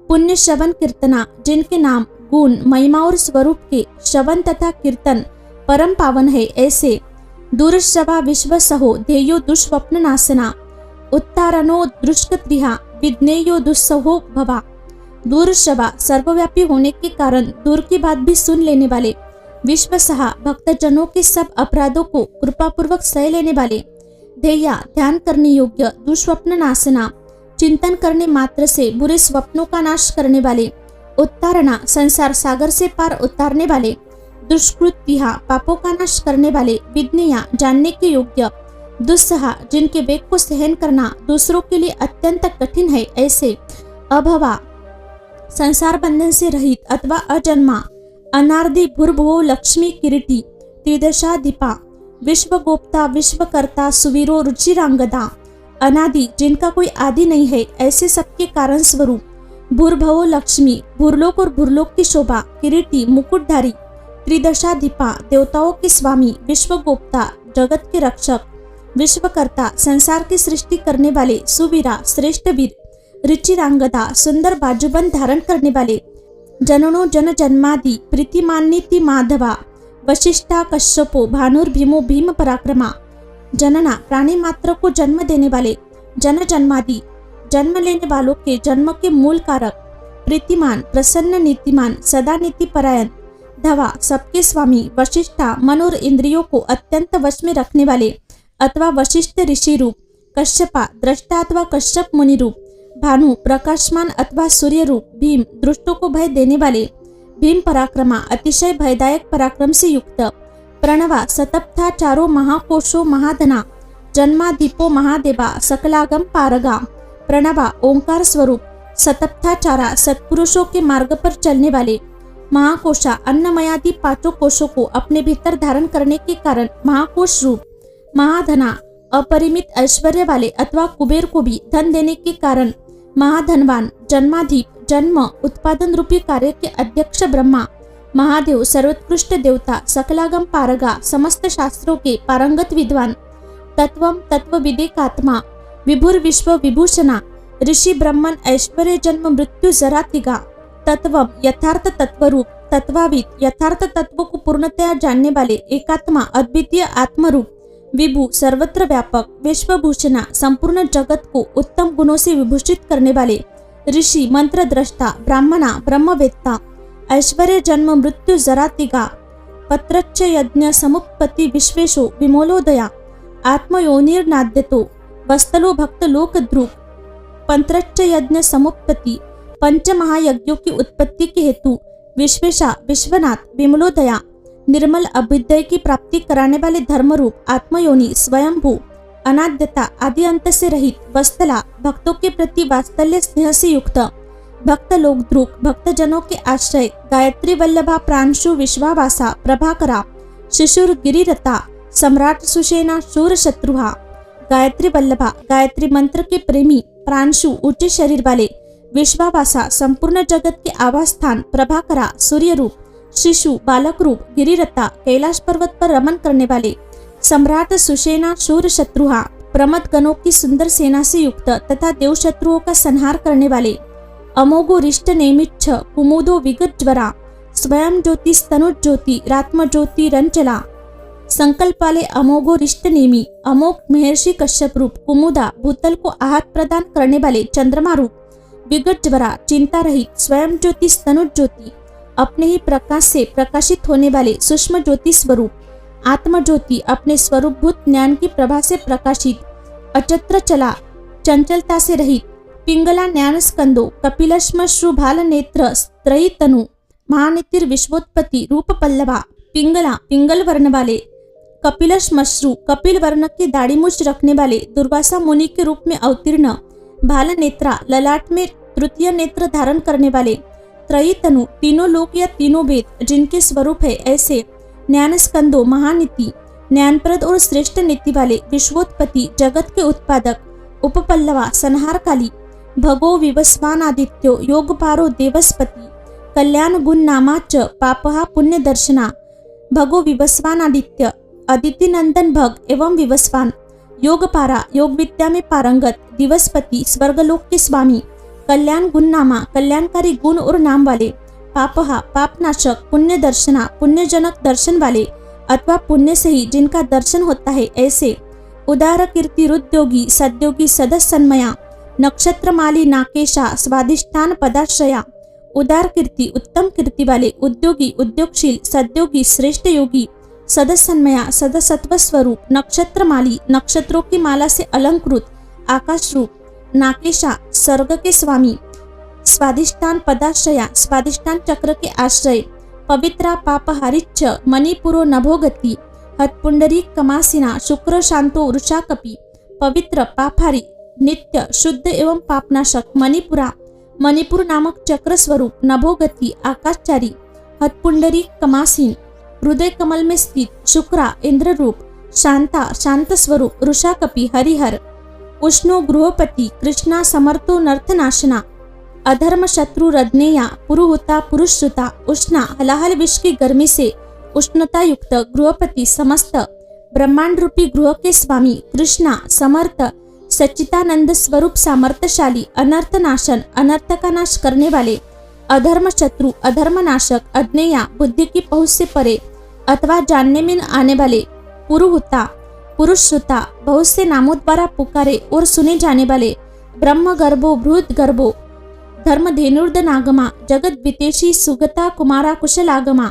पुण्य श्रवण कीर्तना जिनके नाम गुण महिमा और स्वरूप के श्रवण तथा कीर्तन परम पावन है ऐसे दूरश्रवा विश्व सहो ध्येयो दुष्स्वप्न नाशना उत्तारणो दृष्टत्रिहा विज्ञेयो दुस्सहो भवा दूरश्रवा सर्वव्यापी होने के कारण दूर की बात भी सुन लेने वाले विश्वसहा भक्तजनों के सब अपराधों को कृपापूर्वक सह लेने वाले ध्येया ध्यान करने योग्य दुष्स्वप्न नाशना चिंतन करने मात्र से बुरे स्वप्नों का नाश करने वाले उत्तारणा संसार सागर से पार उतारने वाले दुष्कृत्या पापों का नाश करने वाले विज्ञेया जानने के योग्य दुस्सहा जिनके वेग को सहन करना दूसरों के लिए अत्यंत कठिन है ऐसे अभवा संसार बंधन से रहित अथवा अजन्मा अनार्दि भूर्भुवो लक्ष्मी किरीटी त्रिदशाधिपा विश्वगोप्ता विश्वकर्ता सुवीरो रुचिरांगदा अनादि जिनका कोई आदि नहीं है ऐसे सबके कारण स्वरूप भूर्भवो लक्ष्मी भूरलोक और भूरलोक की शोभा किरीटी मुकुटधारी त्रिदशाधिपा देवताओं के स्वामी विश्वगोप्ता जगत के रक्षक विश्वकर्ता संसार की सृष्टि करने वाले सुवीरा श्रेष्ठ वीर रुचिरांगदा सुंदर बाजूबंद धारण करने वाले जननो जन जन्मादि प्रीतिमान्विति माधवा वशिष्ठा कश्यपो भानुर्भीमो भीम पराक्रमा जनना प्राणी मात्र को जन्म देने वाले जन जन्मादि जन्म लेने वालों के जन्म के मूल कारक प्रीतिमान प्रसन्न नीतिमान सदा नीति परायण धवा सबके स्वामी वशिष्ठा मन और इंद्रियों को अत्यंत वश में रखने वाले अथवा वशिष्ठ ऋषि रूप कश्यपा दृष्टा अथवा कश्यप मुनि रूप भानु प्रकाशमान अथवा सूर्य रूप भीम दुष्टों को भय देने वाले भीम पराक्रमा अतिशय भयदायक पराक्रम से युक्त प्रणवा सतप्था चारो महाकोशो महाधना जन्मादीपो महादेवा सकलागम पारगा प्रणवा ओंकार स्वरूप सतपथा चारा सत्पुरुषों के मार्ग पर चलने वाले। महाकोशा अन्नमयादि पांचों कोशों को अपने भीतर धारण करने के कारण महाकोश रूप। महाधना अपरिमित ऐश्वर्य वाले अथवा कुबेर को भी धन देने के कारण महाधनवान। जन्माधीप जन्म उत्पादन रूपी कार्य के अध्यक्ष ब्रह्मा। महादेव सर्वोत्कृष्ट देवता सकलागम पारगा समस्त शास्त्रों के पारंगत विद्वान। तत्वम तत्व विदेकात्मा विभुर विश्व विभूषणा। ऋषि ब्रह्मन ऐश्वर्य जन्म मृत्यु जरा तिगा। तत्वम यथार्थ तत्व रूप तत्वाविद यथार्थ तत्व को पूर्णतया जानने वाले एकात्मा अद्वितीय आत्मरूप। विभु सर्वत्र व्यापक विश्वभूषणा संपूर्ण जगत को उत्तम गुणों से विभूषित करने वाले। ऋषि मंत्र दृष्टा ब्राह्मणा ब्रह्मवेत्ता। ऐश्वर्य जन्म मृत्यु जरा तिगा। पत्रच्च यज्ञ समुत्पत्ति विश्वेशो विमोलोदया। आत्मयोनिर्नाद्यतो वस्तलो भक्त लोकद्रुप। पंत्रच्च यज्ञ समुत्पत्ति पंच महायज्ञों की उत्पत्ति के हेतु विश्वेशा विश्वनाथ विमलोदया। निर्मल अभ्युदय की प्राप्ति कराने वाले धर्मरूप आत्मयोनि स्वयंभू। अनाद्यता आदि अंत से रहित। वस्तला भक्तों के प्रति वात्सल्य स्नेह से युक्त। भक्त लोकद्रुप भक्तजनों के आश्रय। गायत्री वल्लभा प्रांशु विश्वावासा प्रभाकरा। शिशुर गिरिरता सम्राट सुषेना शूर शत्रुहा। गायत्री वल्लभा गायत्री मंत्र के प्रेमी। प्रांशु ऊंचे शरीर वाले। विश्वावासा संपूर्ण जगत के आवास स्थान। प्रभाकरा सूर्य रूप। शिशु बालक रूप। गिरिरता कैलाश पर्वत पर रमन करने वाले। सम्राट सुषेना शूर शत्रुहा प्रमद गणों की सुंदर सेना से युक्त तथा देव शत्रुओं का संहार करने वाले। अमोघो रिष्ट नेमिच्छ कुमुदो विगत ज्वरा। स्वयं ज्योति स्तनुज ज्योति रात्म ज्योति रंचला। संकल्प वाले अमोघो रिष्ट नेमी। अमोघ महर्षि कश्यप रूप। कुमुदा भूतल को आहत प्रदान करने वाले चंद्रमा रूप। विगत ज्वरा चिंता रहित। स्वयं ज्योति स्तनुज ज्योति अपने ही प्रकाश से प्रकाशित होने वाले सूक्ष्म ज्योति स्वरूप। आत्म ज्योति अपने स्वरूपभूत ज्ञान की प्रभा से प्रकाशित। अचत्र चला चंचलता से रहित। पिंगला ज्ञान स्कंदो कपिलश्मश्रु भाल नेत्र त्रयी तनु। महानितिर विश्वोत्पत्ति रूप पल्लवा। पिंगला पिंगल वर्ण वाले। कपिलश्मश्रु कपिल वर्ण की दाढ़ी मूछ रखने वाले दुर्वासा मुनि के रूप में अवतीर्ण। भाल नेत्रा ललाट में तृतीय नेत्र धारण करने वाले। त्रयी तनु तीनों लोक या तीनों वेद जिनके स्वरूप है ऐसे। ज्ञान स्कंदो महानीति ज्ञानप्रद और श्रेष्ठ नीति वाले। विश्वोत्पत्ति जगत के उत्पादक। उपपल्लवा संहारकाली। भगो विवस्वान आदित्यो योगपारो देवस्पति। कल्याण गुण नामाच पापहा पुण्य दर्शना। भगो विवस्वान आदित्य अदिति नंदन भग एवं विवस्वान। योगपारा योग विद्या में पारंगत। दिवसपति स्वर्गलोक के स्वामी। कल्याण गुण नामा कल्याणकारी गुण और नाम वाले। पापहा पापनाशक। पुण्य दर्शना पुण्यजनक दर्शन वाले अथवा पुण्य से ही जिनका दर्शन होता है ऐसे। उदार कीर्ति रुद्योगी सद्योगी सदसन्मया। नक्षत्रमाली नाकेशा स्वादिष्ठान पदाश्रया। उदार कीर्ति उत्तम कीर्ति वाले। उद्योगी उद्योगशील। सद्योगी श्रेष्ठ योगी। सदसन्मया सदसत्व स्वरूप। नक्षत्रमाली नक्षत्रों की माला से अलंकृत आकाश रूप। नाकेशा स्वर्ग के स्वामी। स्वादिष्ठान पदाश्रया स्वादिष्ठान चक्र के आश्रय। पवित्रा पापहारिच्छ मणिपुरो नभोगति। हतपुंडरी कमासिना शुक्र शांतो वृषा कपि। पवित्र पापहारी नित्य शुद्ध एवं पापनाशक मणिपुरा मणिपुर नामक चक्र स्वरूप। नभोगति आकाशचारी। हतपुंडरी कमासीन हृदय कमल में स्थित। शुक्रा इंद्र रूप। शांता शांत स्वरूप। वृषा कपि हरिहर। उष्णो गृहपति कृष्णा समर्थो नर्थनाशना। अधर्म शत्रु रद्नेया पुरुहुता पुरुषसुता। उष्णा हलाहल विष की गर्मी से उष्णता युक्त गृहपति समस्त ब्रह्मांड रूपी गृह के स्वामी। कृष्णा समर्थ सच्चिदानंद स्वरूप सामर्थ्यशाली। अनर्थनाशन अनर्थ का नाश करने वाले। अधर्म शत्रु अधर्मनाशक। अज्ञेया बुद्धि की पहुंच से परे अथवा जानने में आने वाले। पुरुहुता पुरुषसुता बहुत से नामों द्वारा पुकारे और सुने जाने वाले। ब्रह्म गर्भो बृहद गर्भो धर्मधेनुर्द नागमा। जगत वितेशी सुगता कुमारा कुशलागमा।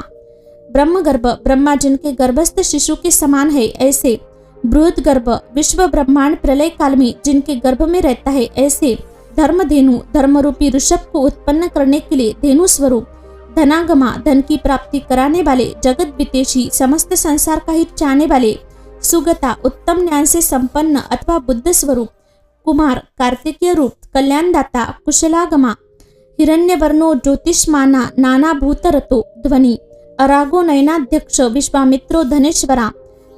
ब्रह्म गर्भ ब्रह्मा जिनके गर्भस्थ शिशु के समान है ऐसे। बृहद गर्भ विश्व ब्रह्मांड प्रलय काल में जिनके गर्भ में रहता है ऐसे। धर्मधेनु धर्मरूपी ऋषभ को उत्पन्न करने के लिए धेनु स्वरूप। धनागमा धन की प्राप्ति कराने वाले। जगत वितेशी समस्त संसार का हित चाहने वाले। सुगता उत्तम ज्ञान से संपन्न अथवा बुद्ध स्वरूप। कुमार कार्तिकीय रूप कल्याणदाता कुशलागमा हिरण्यवर्णो ज्योतिष्माना नाना भूतरतो ध्वनि अरागो नयनाध्यक्ष विश्वामित्रो धनेश्वरा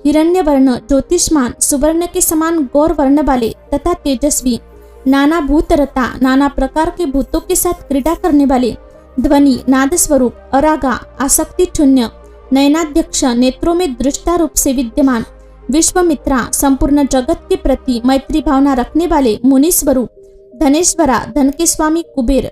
हिरण्यवर्ण ज्योतिष्मान सुवर्ण के समान गौर वर्ण वाले तथा तेजस्वी नाना भूतरता नाना प्रकार के भूतों के साथ क्रीड़ा करने वाले ध्वनि नाद स्वरूप अरागा आसक्ति शून्य नयनाध्यक्ष नेत्रों में दृष्टा रूप से विद्यमान विश्वामित्रा संपूर्ण जगत के प्रति मैत्री भावना रखने वाले मुनि स्वरूप धनेश्वरा धन के स्वामी कुबेर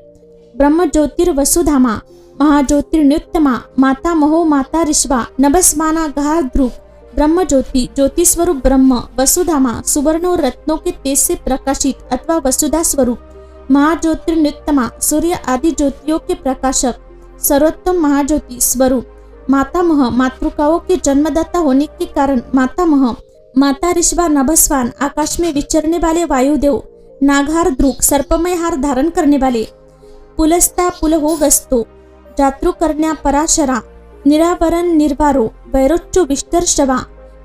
ब्रह्म ज्योतिर्वसुधामा महाज्योतिर्न्युत्तमा माता महो माता ऋष्वा नभस्माना गहा ध्रुव ब्रह्म ज्योति ज्योति स्वरूप ब्रह्म वसुधामा सुवर्ण और रत्नों के तेज से प्रकाशित अथवा वसुधा स्वरूप महाज्योतिर्न्युत्तमा सूर्य आदि ज्योतियों के प्रकाशक सर्वोत्तम महाज्योति स्वरूप मातामह मातृकाओं के जन्मदाता होने के कारण मातामह माता ऋष्वा नभस्वान आकाश में विचरने वाले वायुदेव नागहार ध्रुव सर्पमय हार धारण करने वाले पुलस्ता पुलहो गस्तो जातृकर्ण्या पराशरा निरावरण निर्वारो वैरोच्चो विष्टर्षवा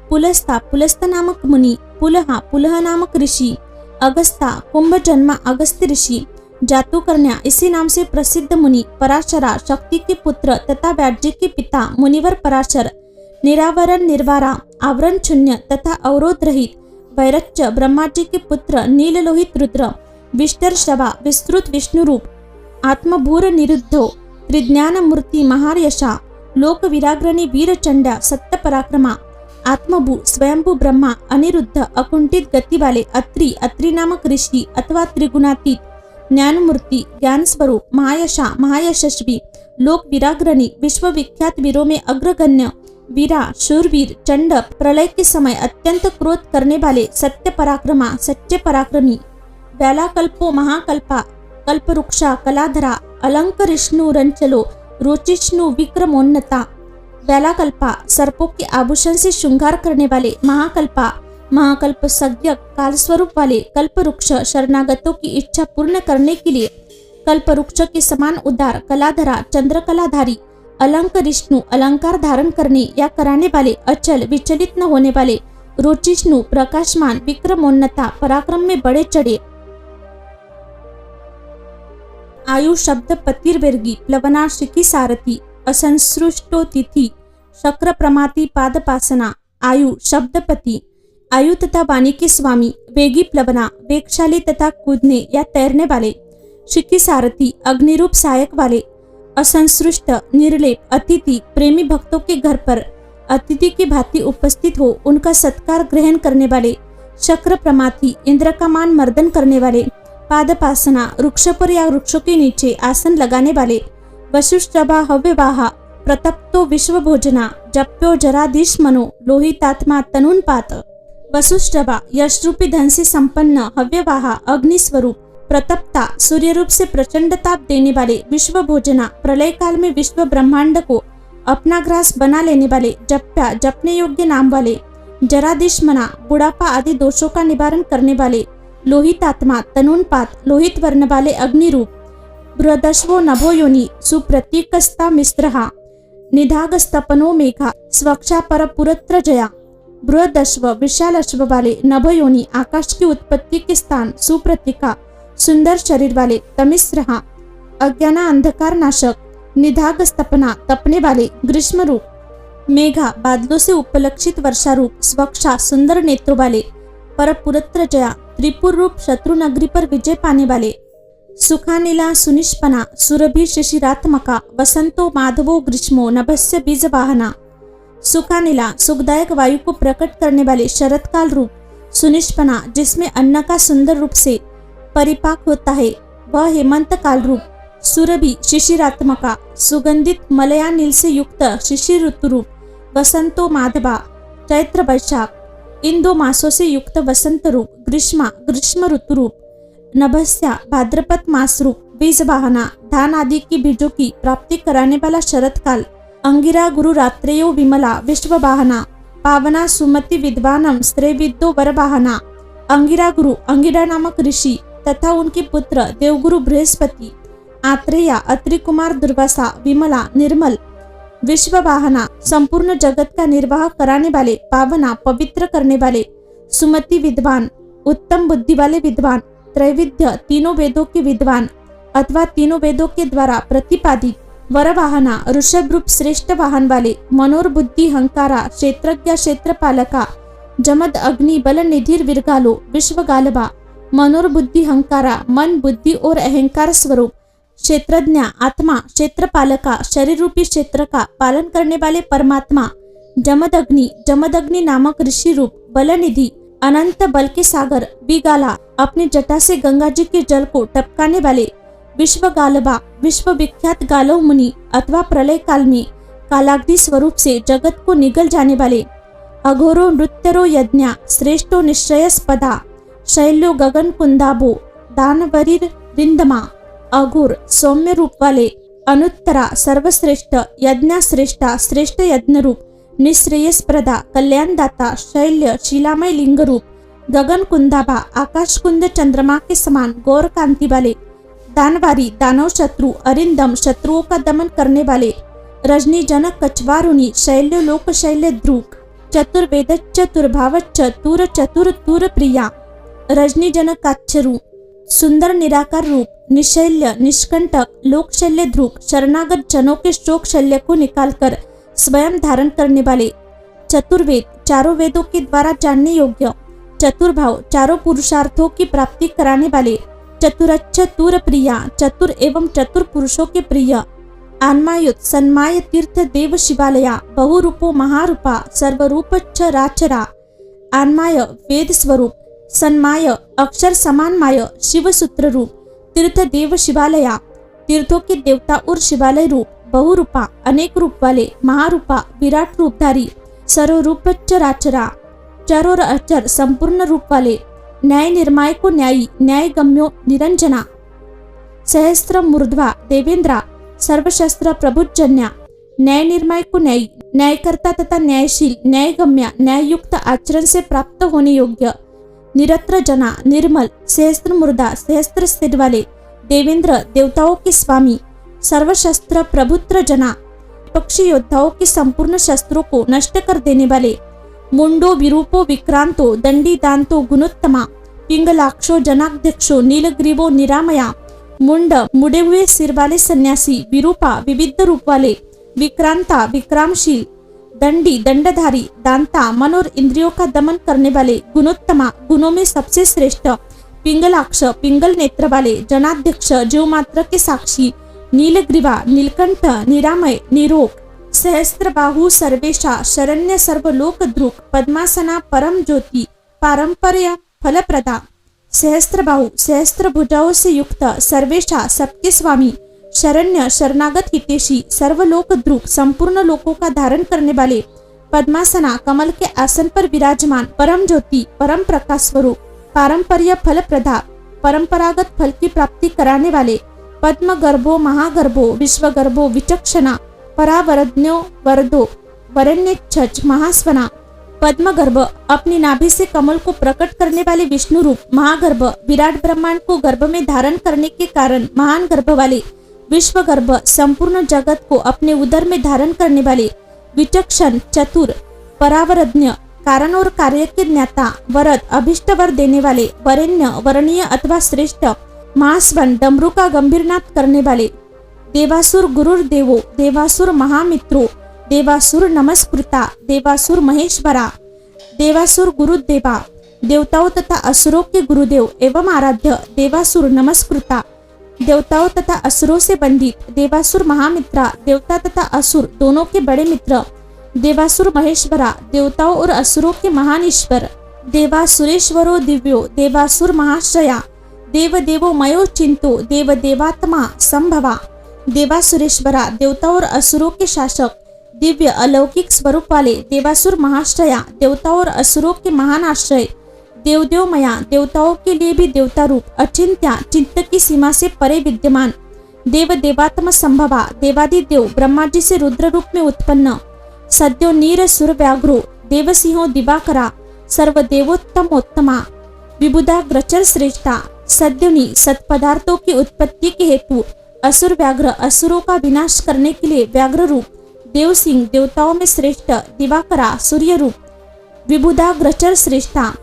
पुलस्ता पुलस्त नामक मुनि पुलहा पुलह नामक ऋषि अगस्ता कुंभ जन्मा अगस्त्य ऋषि जातुकर्ण्या इसी नाम से प्रसिद्ध मुनि पराशरा शक्ति के पुत्र तथा व्याज्य के पिता मुनिवर पराशर निरावरण निर्वारा आवरण शून्य तथा अवरोध रहित वैरच्च ब्रह्मा जी के पुत्र नीललोहित रुद्र विष्टर्षवा विस्तृत विष्णु रूप आत्मभूर निरुद्धो त्रिज्ञान मूर्ति महार्यशा लोक विराग्रणी वीरचंडा सत्य पराक्रमा आत्मभू स्वयंभू ब्रह्मा अनिरुद्ध अकुंठित गति वाले अत्रि नामक ऋषि अथवा त्रिगुणातीत ज्ञानमूर्ति ज्ञान स्वरूप महायशा महायशस्वी लोक विराग्रणी विश्व विख्यात वीरों में अग्रगण्य वीरा शूरवीर चंड प्रलय के समय अत्यंत क्रोध करने वाले सत्य पराक्रमा सच्चे पराक्रमी व्यालाकल्पो महाकल्पा कल्पवृक्षा कलाधरा अलंकरिष्णु रंचलो रोचिष्णु विक्रमोन्नता व्यालाकल्पा सर्पों के आभूषण से श्रृंगार करने वाले महाकल्पा महाकल्प सज्ञ काल स्वरूप वाले कल्पवृक्ष शरणागतों की इच्छा पूर्ण करने के लिए कल्पवृक्ष के समान उदार कलाधरा चंद्रकलाधारी अलंकरिष्णु अलंकार धारण करने या कराने वाले अचल विचलित न होने वाले रोचिष्णु प्रकाशमान विक्रमोन्नता पराक्रम में बढ़े चढ़े आयु शब्द पतिर्वेर्गी प्लवना शिखी सारथी असंसृष्टो तिथि शक्र प्रमाति पादपासना आयु शब्दपति आयु तथा वाणी के स्वामी वेगी प्लवना वेगशाली तथा कूदने या तैरने वाले शिखी सारथी अग्निरूप सहायक वाले असंसृष्ट निर्लेप अतिथि प्रेमी भक्तों के घर पर अतिथि की भांति उपस्थित हो उनका सत्कार ग्रहण करने वाले शक्र प्रमाति इंद्र का मान मर्दन करने वाले पादपासना वृक्ष पर या वृक्षों के नीचे आसन लगाने वाले वसुष्टभा हव्यवाहा प्रतप्तो विश्व भोजना जप्यो जराधीश मनो लोहितात्मा तनुन्पात वसुष्टभा यश रूपी धन से संपन्न हव्यवाहा अग्नि स्वरूप प्रतप्ता सूर्य रूप से प्रचंड ताप देने वाले विश्व भोजना प्रलय काल में विश्व ब्रह्मांड को अपना ग्रास बना लेने वाले जप्या जपने योग्य नाम वाले जराधीश मना बुढ़ापा आदि दोषों का निवारण करने वाले लोहितात्मा तनुन्पात लोहित वर्ण वाले अग्निरूप बृहदश्वो नभो योनि सुप्रतीकस्ता मिस्रहा निधागस्तपनो मेघा स्वक्षा पर पुरत्र जया बृहदश्व विशाल अश्व वाले नभ योनि आकाश की उत्पत्ति के स्थान सुप्रतीका सुंदर शरीर वाले तमिस्रहा अज्ञाना अंधकार नाशक निधागस्तपना तपने वाले ग्रीष्म रूप मेघा बादलों से उपलक्षित वर्षा रूप स्वक्षा सुंदर नेत्रों वाले पर पुरत्र जया त्रिपुर रूप शत्रु नगरी पर विजय पाने वाले सुखानीला सुनिष्पना सुरभि शिशिरात्मका वसंतो माधवो ग्रीष्मो नभस्य बीज वाहना सुखानीला सुखदायक वायु को प्रकट करने वाले शरतकाल रूप सुनिष्पना जिसमें अन्न का सुंदर रूप से परिपाक होता है वह हेमंत काल रूप सुरभि शिशिरात्मका सुगंधित मलयानील से युक्त शिशिर ऋतु रूप वसंतो माधवा चैत्र वैशाख इन दो मासों से युक्त वसंत रूप ग्रीष्म ऋतु रूप नभस्या भाद्रपद मास रूप बीज वाहना धान आदि की बीजों की प्राप्ति कराने वाला शरतकाल अंगिरा गुरु रात्रेयो विमला विश्व वाहना पावना सुमति विद्वानम स्त्रेविद्यो वर वाहना अंगिरा गुरु अंगिरा नामक ऋषि तथा उनके पुत्र देवगुरु बृहस्पति आत्रेया अत्रि कुमार दुर्वासा विमला निर्मल विश्व वाहना संपूर्ण जगत का निर्वाह कराने वाले पावना पवित्र करने वाले सुमति विद्वान उत्तम बुद्धि वाले विद्वान, त्रैविध्य तीनों वेदों के विद्वान अथवा तीनों वेदों के द्वारा प्रतिपादित, वरवाहना ऋषभ रूप श्रेष्ठ वाहन वाले, मनोर बुद्धि हंकारा, क्षेत्रज्ञ क्षेत्रपालका, जमद अग्नि बल निधिर विरगालो, विश्व गालबा, मनोर बुद्धि हंकारा मन बुद्धि और अहंकार स्वरूप, क्षेत्रज्ञ आत्मा, क्षेत्रपालका शरीर रूपी क्षेत्र का पालन करने वाले परमात्मा, जमदग्नि नामक ऋषि रूप, बलनिधि अनंत बल के सागर, विगाला अपनी जटा से गंगा जी के जल को टपकाने वाले, विश्व गालबा विश्व विख्यात गालव मुनि अथवा प्रलय काल में कालाग्नि स्वरूप से जगत को निगल जाने वाले, अघोरो नृत्यरो यज्ञ श्रेष्ठो निश्चयस्पदा, शैल्यो गगन कुंदाबो दानवरीर रिंदमा, अघोर सौम्य रूप वाले, अनुत्तरा सर्वश्रेष्ठ, यज्ञ श्रेष्ठा श्रेष्ठ यज्ञ रूप, निश्रेयस्प्रदा कल्याणदाता, शैल्य शिलामय लिंग रूप, गगन कुंदाबा आकाश कुंद चंद्रमा के समान गौर कांति वाले, दानवारी दानव शत्रु, अरिंदम शत्रुओं का दमन करने वाले, रजनी जनक कछवारुणी, शैल्य लोक शैल्य ध्रुक, चतुर्वेदच्च तुर्भावच्च तुर चतुर तुर प्रिया, रजनी जनकाक्षरु सुंदर निराकार रूप, निशैल्य निष्कंटक लोकशल्य ध्रुक, शरणागत जनों के शोक शल्य को निकालकर स्वयं धारण करने वाले, चतुर्वेद चारों वेदों के द्वारा जानने योग्य, चतुर्भाव चारों पुरुषार्थों की प्राप्ति कराने वाले, चतुरच्च तुर प्रिया चतुर एवं चतुर पुरुषों के प्रिय, आन्मायुत सन्माय तीर्थ देव शिवालया, बहुरूपो महारूपा सर्वरूपच्च राचरा, आन्माय वेद स्वरूप, सन्माय अक्षर समान माय शिव सूत्र रूप, तीर्थ देव शिवालया तीर्थों के देवता और शिवालय रूप, बहुरूपा अनेक रूप वाले, महारूपा विराट रूपधारी, सर्वरूपच्च राचरा चर और अचर संपूर्ण रूप वाले, न्याय निर्माय को न्यायी, न्याय गम्यो निरंजना, सहस्त्र मूर्ध्वा देवेंद्रा, सर्वशस्त्र प्रभुजन्या, न्याय निर्माय को न्यायी, न्यायकर्ता तथा न्यायशील, न्यायगम्या न्याययुक्त आचरण से प्राप्त होने योग्य, निरत्र जना निर्मल, सहस्त्र मूर्धा सहस्त्र स्थिर वाले, देवेंद्र देवताओं के स्वामी, सर्वशस्त्र प्रभुत्र जना पक्षी योद्धाओं के संपूर्ण शस्त्रों को नष्ट कर देने वाले, मुंडो विरूपो विक्रांतो दंडी दांतो गुणोत्तमा, पिंगलाक्षो जनाध्यक्षो नीलग्रीवो निरामया, मुंड मुड़े हुए सिर वाले सन्यासी, विरूपा विविध रूप वाले, विक्रांता विक्रामशील, दंडी दंडधारी, दांता मन और इंद्रियों का दमन करने वाले, गुणोत्तमा गुणों में सबसे श्रेष्ठ, पिंगलाक्ष पिंगल नेत्र वाले, जनाध्यक्ष जीव मात्र के साक्षी, नीलग्रीवा नीलकंठ निरामय निरोग, सहस्त्रबाहु सर्वेशा शरण्य सर्वलोक ध्रुक, पद्मासना परम ज्योति पारंपर्य फलप्रदा, सहस्त्रबाहु सहस्त्र भुजाओं से युक्त, सर्वेशा सबके स्वामी, शरण्य शरणागत हितेशी, सर्वलोक ध्रुक संपूर्ण लोकों का धारण करने वाले, पद्मासना कमल के आसन पर विराजमान, परम ज्योति परम प्रकाश स्वरूप, पारंपर्य फलप्रदा परंपरागत फल की प्राप्ति कराने वाले, पद्म गर्भो महागर्भो विश्वगर्भो विचक्षणा, परावरज्ञो वरदो वरण्यच्छच महास्वना, पद्म गर्भ अपनी नाभि से कमल को प्रकट करने वाले विष्णु रूप, महागर्भ विराट ब्रह्मांड को गर्भ में धारण करने के कारण महान गर्भ वाले, विश्वगर्भ संपूर्ण जगत को अपने उदर में धारण करने वाले, विचक्षण चतुर, परावरज्ञ कारण और कार्य के ज्ञाता, वरद अभिष्ट वर देने वाले, वरेण्य वरणीय अथवा श्रेष्ठ, महास्वन डमरू का गंभीर नाद करने वाले, देवासुर गुरुर देवो देवासुर महामित्रो, देवासुर नमस्कृता देवासुर महेश्वरा, देवासुर गुरुदेवा देवताओं तथा असुरों के गुरुदेव एवं आराध्य, देवासुर नमस्कृता देवताओं तथा असुरों से बंधित, देवासुर महामित्रा देवता तथा असुर दोनों के बड़े मित्र, देवासुर महेश्वरा देवताओं और असुरों के महान ईश्वर, देवासुरेश्वरो दिव्यो देवासुर महाश्रया, देव देवो मयो चिंतो देव देवात्मा संभवा, देवासुरेश्वरा देवताओं और असुरों के शासक, दिव्य अलौकिक स्वरूप वाले, देवासुर महाश्रया देवताओं और असुरों के महान आश्रय, देवदेव मया देवताओं के लिए भी देवता रूप, अचिंत्या चिंत की सीमा से परे विद्यमान, देव देवात्म संभवा देवादिदेव ब्रह्मा जी से रुद्र रूप में उत्पन्न, सद्यो नीर सुर व्याघ्रो देवसिंहो दिवाकरा, सर्वदेवोत्तमोत्तमा, विबुधा ग्रचर श्रेष्ठा, सद्योनी सत्पदार्थों की उत्पत्ति के हेतु, असुर व्याघ्र असुरों का विनाश करने के लिए व्याघ्र रूप, देवसिंह देवताओं में श्रेष्ठ, दिवाकरा सूर्य रूप, विबुधा ग्रचर श्रेष्ठा,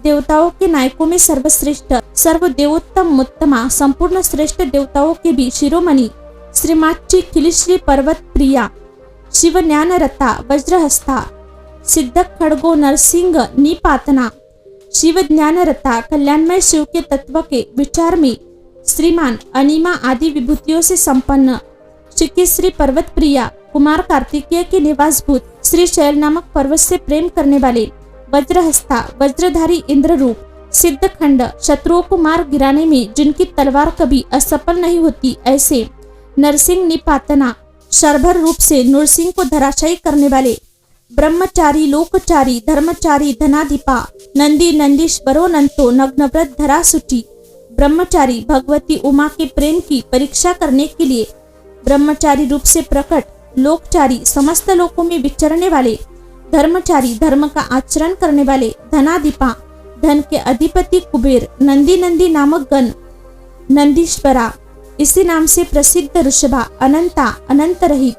देवताओं के नायकों में सर्वश्रेष्ठ, सर्व देवोत्तम उत्तमा, संपूर्ण श्रेष्ठ देवताओं के भी शिरोमणि, श्रीमाची खिलिश्री पर्वत प्रिया, शिव ज्ञान रता वज्रहस्ता, सिद्ध खड़गो नरसिंह निपातना, शिव ज्ञान रता कल्याणमय शिव के तत्व के विचार में श्रीमान, अनिमा आदि विभूतियों से संपन्न, श्री पर्वत प्रिया, कुमार कार्तिकेय के निवासभूत, श्री शैल नामक पर्वत से प्रेम करने वाले, वज्रहस्ता वज्रधारी इंद्र रूप, सिद्ध खंड, शत्रुओं को मार गिराने में जिनकी तलवार कभी असफल नहीं होती ऐसे, नरसिंह निपातना, शर्भर रूप से नृसिंह को धराशायी करने वाले, ब्रह्मचारी लोकचारी धर्मचारी धनाधिपा, नंदी नंदीश्वरो नंतो नग्नव्रत धरा सुची, ब्रह्मचारी भगवती उमा के प्रेम की परीक्षा करने के लिए ब्रह्मचारी रूप से प्रकट, लोकचारी समस्त लोकों में विचरने वाले, धर्मचारी धर्म का आचरण करने वाले, धनाधिपा धन के अधिपति कुबेर, नंदी नंदी नामक गण, नंदीश्वरा इसी नाम से प्रसिद्ध ऋषभा, अनंता अनंत रहित,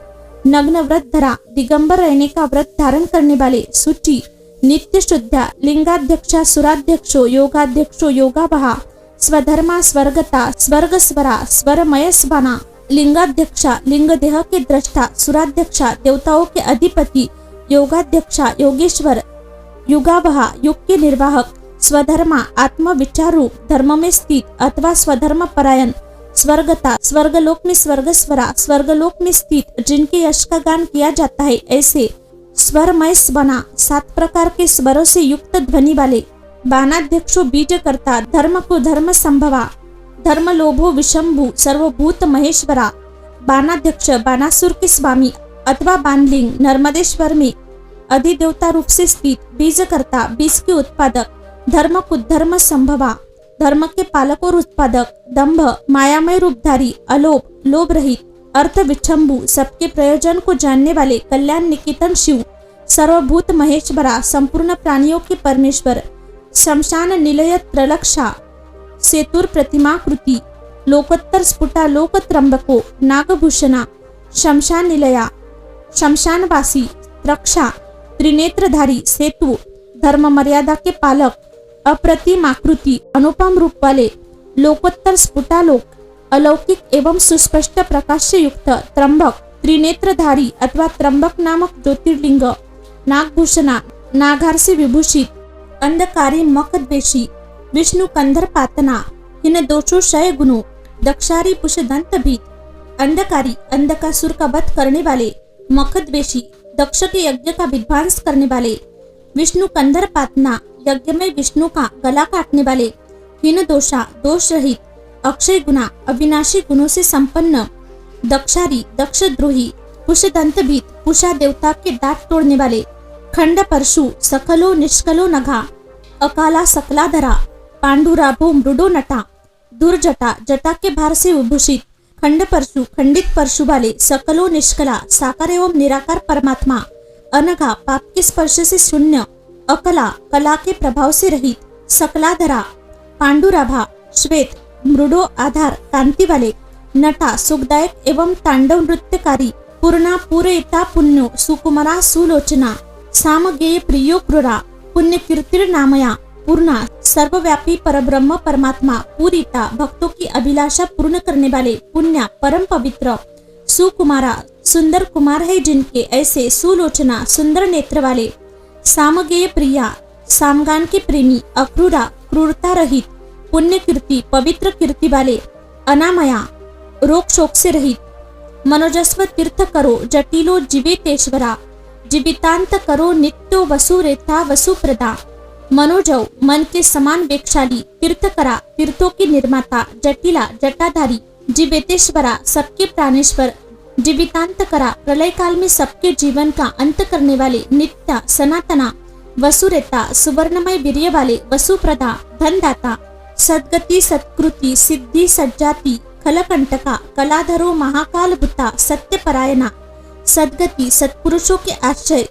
नग्न व्रत धरा दिगंबर रहने का व्रत धारण करने वाले, सुचि नित्य शुद्धा, लिंगाध्यक्षा सुराध्यक्षो योगाध्यक्षो योगाभा, स्वधर्मा स्वर्गता स्वर्ग स्वरा स्वरमय स्वाना, लिंगाध्यक्षा लिंग देह के दृष्टा, सुराध्यक्षा देवताओं के अधिपति, योगाध्यक्षा योगेश्वर, युगावहा युग के निर्वाहक, स्वधर्मा आत्म विचार रूप धर्म में स्थित अथवा स्वधर्म परायण, स्वर्गता स्वर्गलोक में स्वर्गस्वरा स्वर्गलोक में स्थित जिनके यश का गान किया जाता है ऐसे, स्वरमय स्वना 7 प्रकार के स्वरों से युक्त ध्वनि वाले, बाणाध्यक्षो बीजकर्ता धर्म को धर्म संभवा, धर्म लोभो विशंभु सर्वभूत महेश्वरा, बाणाध्यक्ष बाणासुर के स्वामी अथवा बाणलिंग नर्मदेश्वर में अधिदेवता रूप से स्थित, बीजकर्ता बीज के उत्पादक, धर्म को धर्म संभवा धर्म के पालक और उत्पादक, दंभ मायामय रूपधारी, अलोभ लोभ रहित, अर्थ विच्छंभु सबके प्रयोजन को जानने वाले, कल्याण निकेतन शिव, सर्वभूत महेश्वरा संपूर्ण प्राणियों के परमेश्वर, शमशान निलय त्रलक्षा, सेतुर प्रतिमाकृति, लोकोत्तर स्फुटा लोक त्रंबको, नागभूषणा, शमशान निलया शमशानवासी, रक्षा त्रिनेत्रधारी सेतु, धर्म मर्यादा के पालक, अप्रतिमाकृति अनुपम रूप वाले, लोकोत्तर स्फुटालोक, अलौकिक एवं सुस्पष्ट प्रकाश युक्त, त्रंबक त्रिनेत्रधारी अथवा त्रंबक नामक ज्योतिर्लिंग, नागभूषणा नागार से विभूषित, अंधकारी मकद्वेशी, विष्णु कंधर पातना, इन दोषो क्षय गुणों, दक्षारी पुष दंत भीत, अंधकारी अंधकासुर का वध करने वाले, मखद्वेशी दक्ष के यज्ञ का विध्वंस करने वाले, विष्णु कंधर पातना यज्ञ में विष्णु का गला काटने वाले, हीन दोषा दोष रहित, अक्षय गुणा अविनाशी गुणों से संपन्न, दक्षारी दक्ष द्रोही, पुष दंत भीत पुषा देवता के दांत तोड़ने वाले, खंड परशु सकलो निष्कलो नघा, अकाला सकलाधरा, पांडुराभो मृडो नटा, दुर्जटा जटा के भार से विभूषित, खंड परशु खंडित परशु वाले, सकलो निष्कला साकार एवं निराकार परमात्मा, अनघा पाप के स्पर्श से शून्य, अकला कला के प्रभाव से रहित, सकलाधरा पांडुराभा श्वेत, मृडो आधार कांति वाले, नटा सुखदायक एवं तांडव नृत्यकारी, पूर्णा पूरयिता पुण्यो सुकुमारा सुलोचना, सामगेय प्रियो क्रूरा, पुण्य कीर्तिर्नामया, पूर्णा सर्वव्यापी परब्रह्म परमात्मा, पूरिता भक्तों की अभिलाषा पूर्ण करने वाले, पुण्या परम पवित्र, सुकुमारा सुंदर कुमार है जिनके ऐसे, सुलोचना सुंदर नेत्र वाले, सामगेय प्रिया सामगान के प्रेमी, अक्रूरा क्रूरता रहित, पुण्य कीर्ति पवित्र कीर्ति वाले, अनामया रोग शोक से रहित, मनोजस्व तीर्थ करो जटिलो जीवितेश्वरा, जीवितांत करो नित्यो वसुरेता वसुप्रदा, मनोजव मन के समान वेगशाली, तीर्थकरा तीर्थों की निर्माता, जटिला जटाधारी, जीवेतेश्वरा सबके प्राणेश्वर, जीवितांत करा प्रलय काल में सबके जीवन का अंत करने वाले, नित्य सनातना, वसुरेता सुवर्णमय वीर्य वाले, वसुप्रदा धनदाता, सद्गति सत्कृति सिद्धि सज्जाति, खलकंटका कलाधरो महाकाल भूता, सत्यपरायणा सद्गति सत्पुरुषों के आश्रय,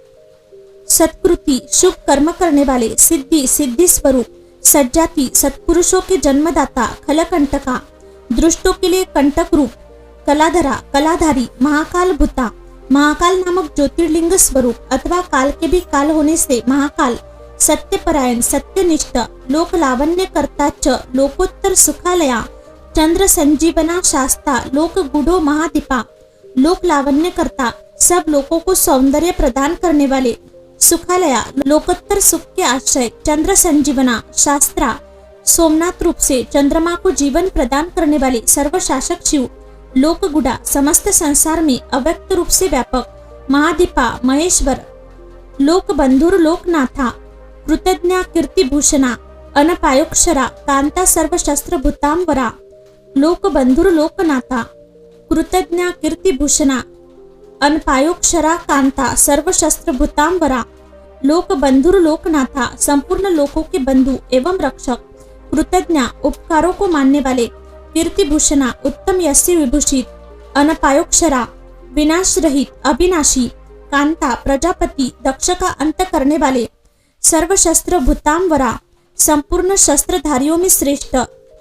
सत्कृति शुभ कर्म करने वाले, सिद्धि सिद्धि स्वरूप, सज्जाति सत्पुरुषों के जन्मदाता, खलकंटका दुष्टों के लिए कंटक रूप, कलाधरा कलाधारी, महाकाल भूता महाकाल नामक ज्योतिर्लिंग स्वरूप अथवा काल के भी काल होने से महाकाल, सत्यपरायण सत्यनिष्ठ लोक लावण्य करता च लोकोत्तर सुखालया चंद्र संजीवना शास्ता लोक गुढ़ो महादीपा। लोक लावण्य करता सब लोगों को सौंदर्य प्रदान करने वाले, सुखालया लोकोत्तर सुख के आश्रय, चंद्र संजीवना शास्त्रा सोमनाथ रूप से चंद्रमा को जीवन प्रदान करने वाले सर्वशासक शिव, लोक गुड़ा समस्त संसार में अव्यक्त रूप से व्यापक, महादीपा महेश्वर, लोक बंधुर लोकनाथा, कृतज्ञा कीर्तिभूषणा, अनपायोक्षरा कांता सर्वशस्त्र भूतांबरा। लोक बंधुर लोकनाथा, कृतज्ञा कीर्तिभूषणा, अनपायोक्षरा कांता सर्वशस्त्र भूतांबरा। लोक बंधुर लोकनाथा संपूर्ण लोकों के बंधु एवं रक्षक, कृतज्ञा उपकारों को मानने वाले, कीर्तिभूषणा उत्तम यश से विभूषित, अनपायोक्षरा विनाश रहित अविनाशी, कांता प्रजापति दक्ष का अंत करने वाले, सर्वशस्त्र भूतांबरा संपूर्ण शस्त्रधारियों में श्रेष्ठ,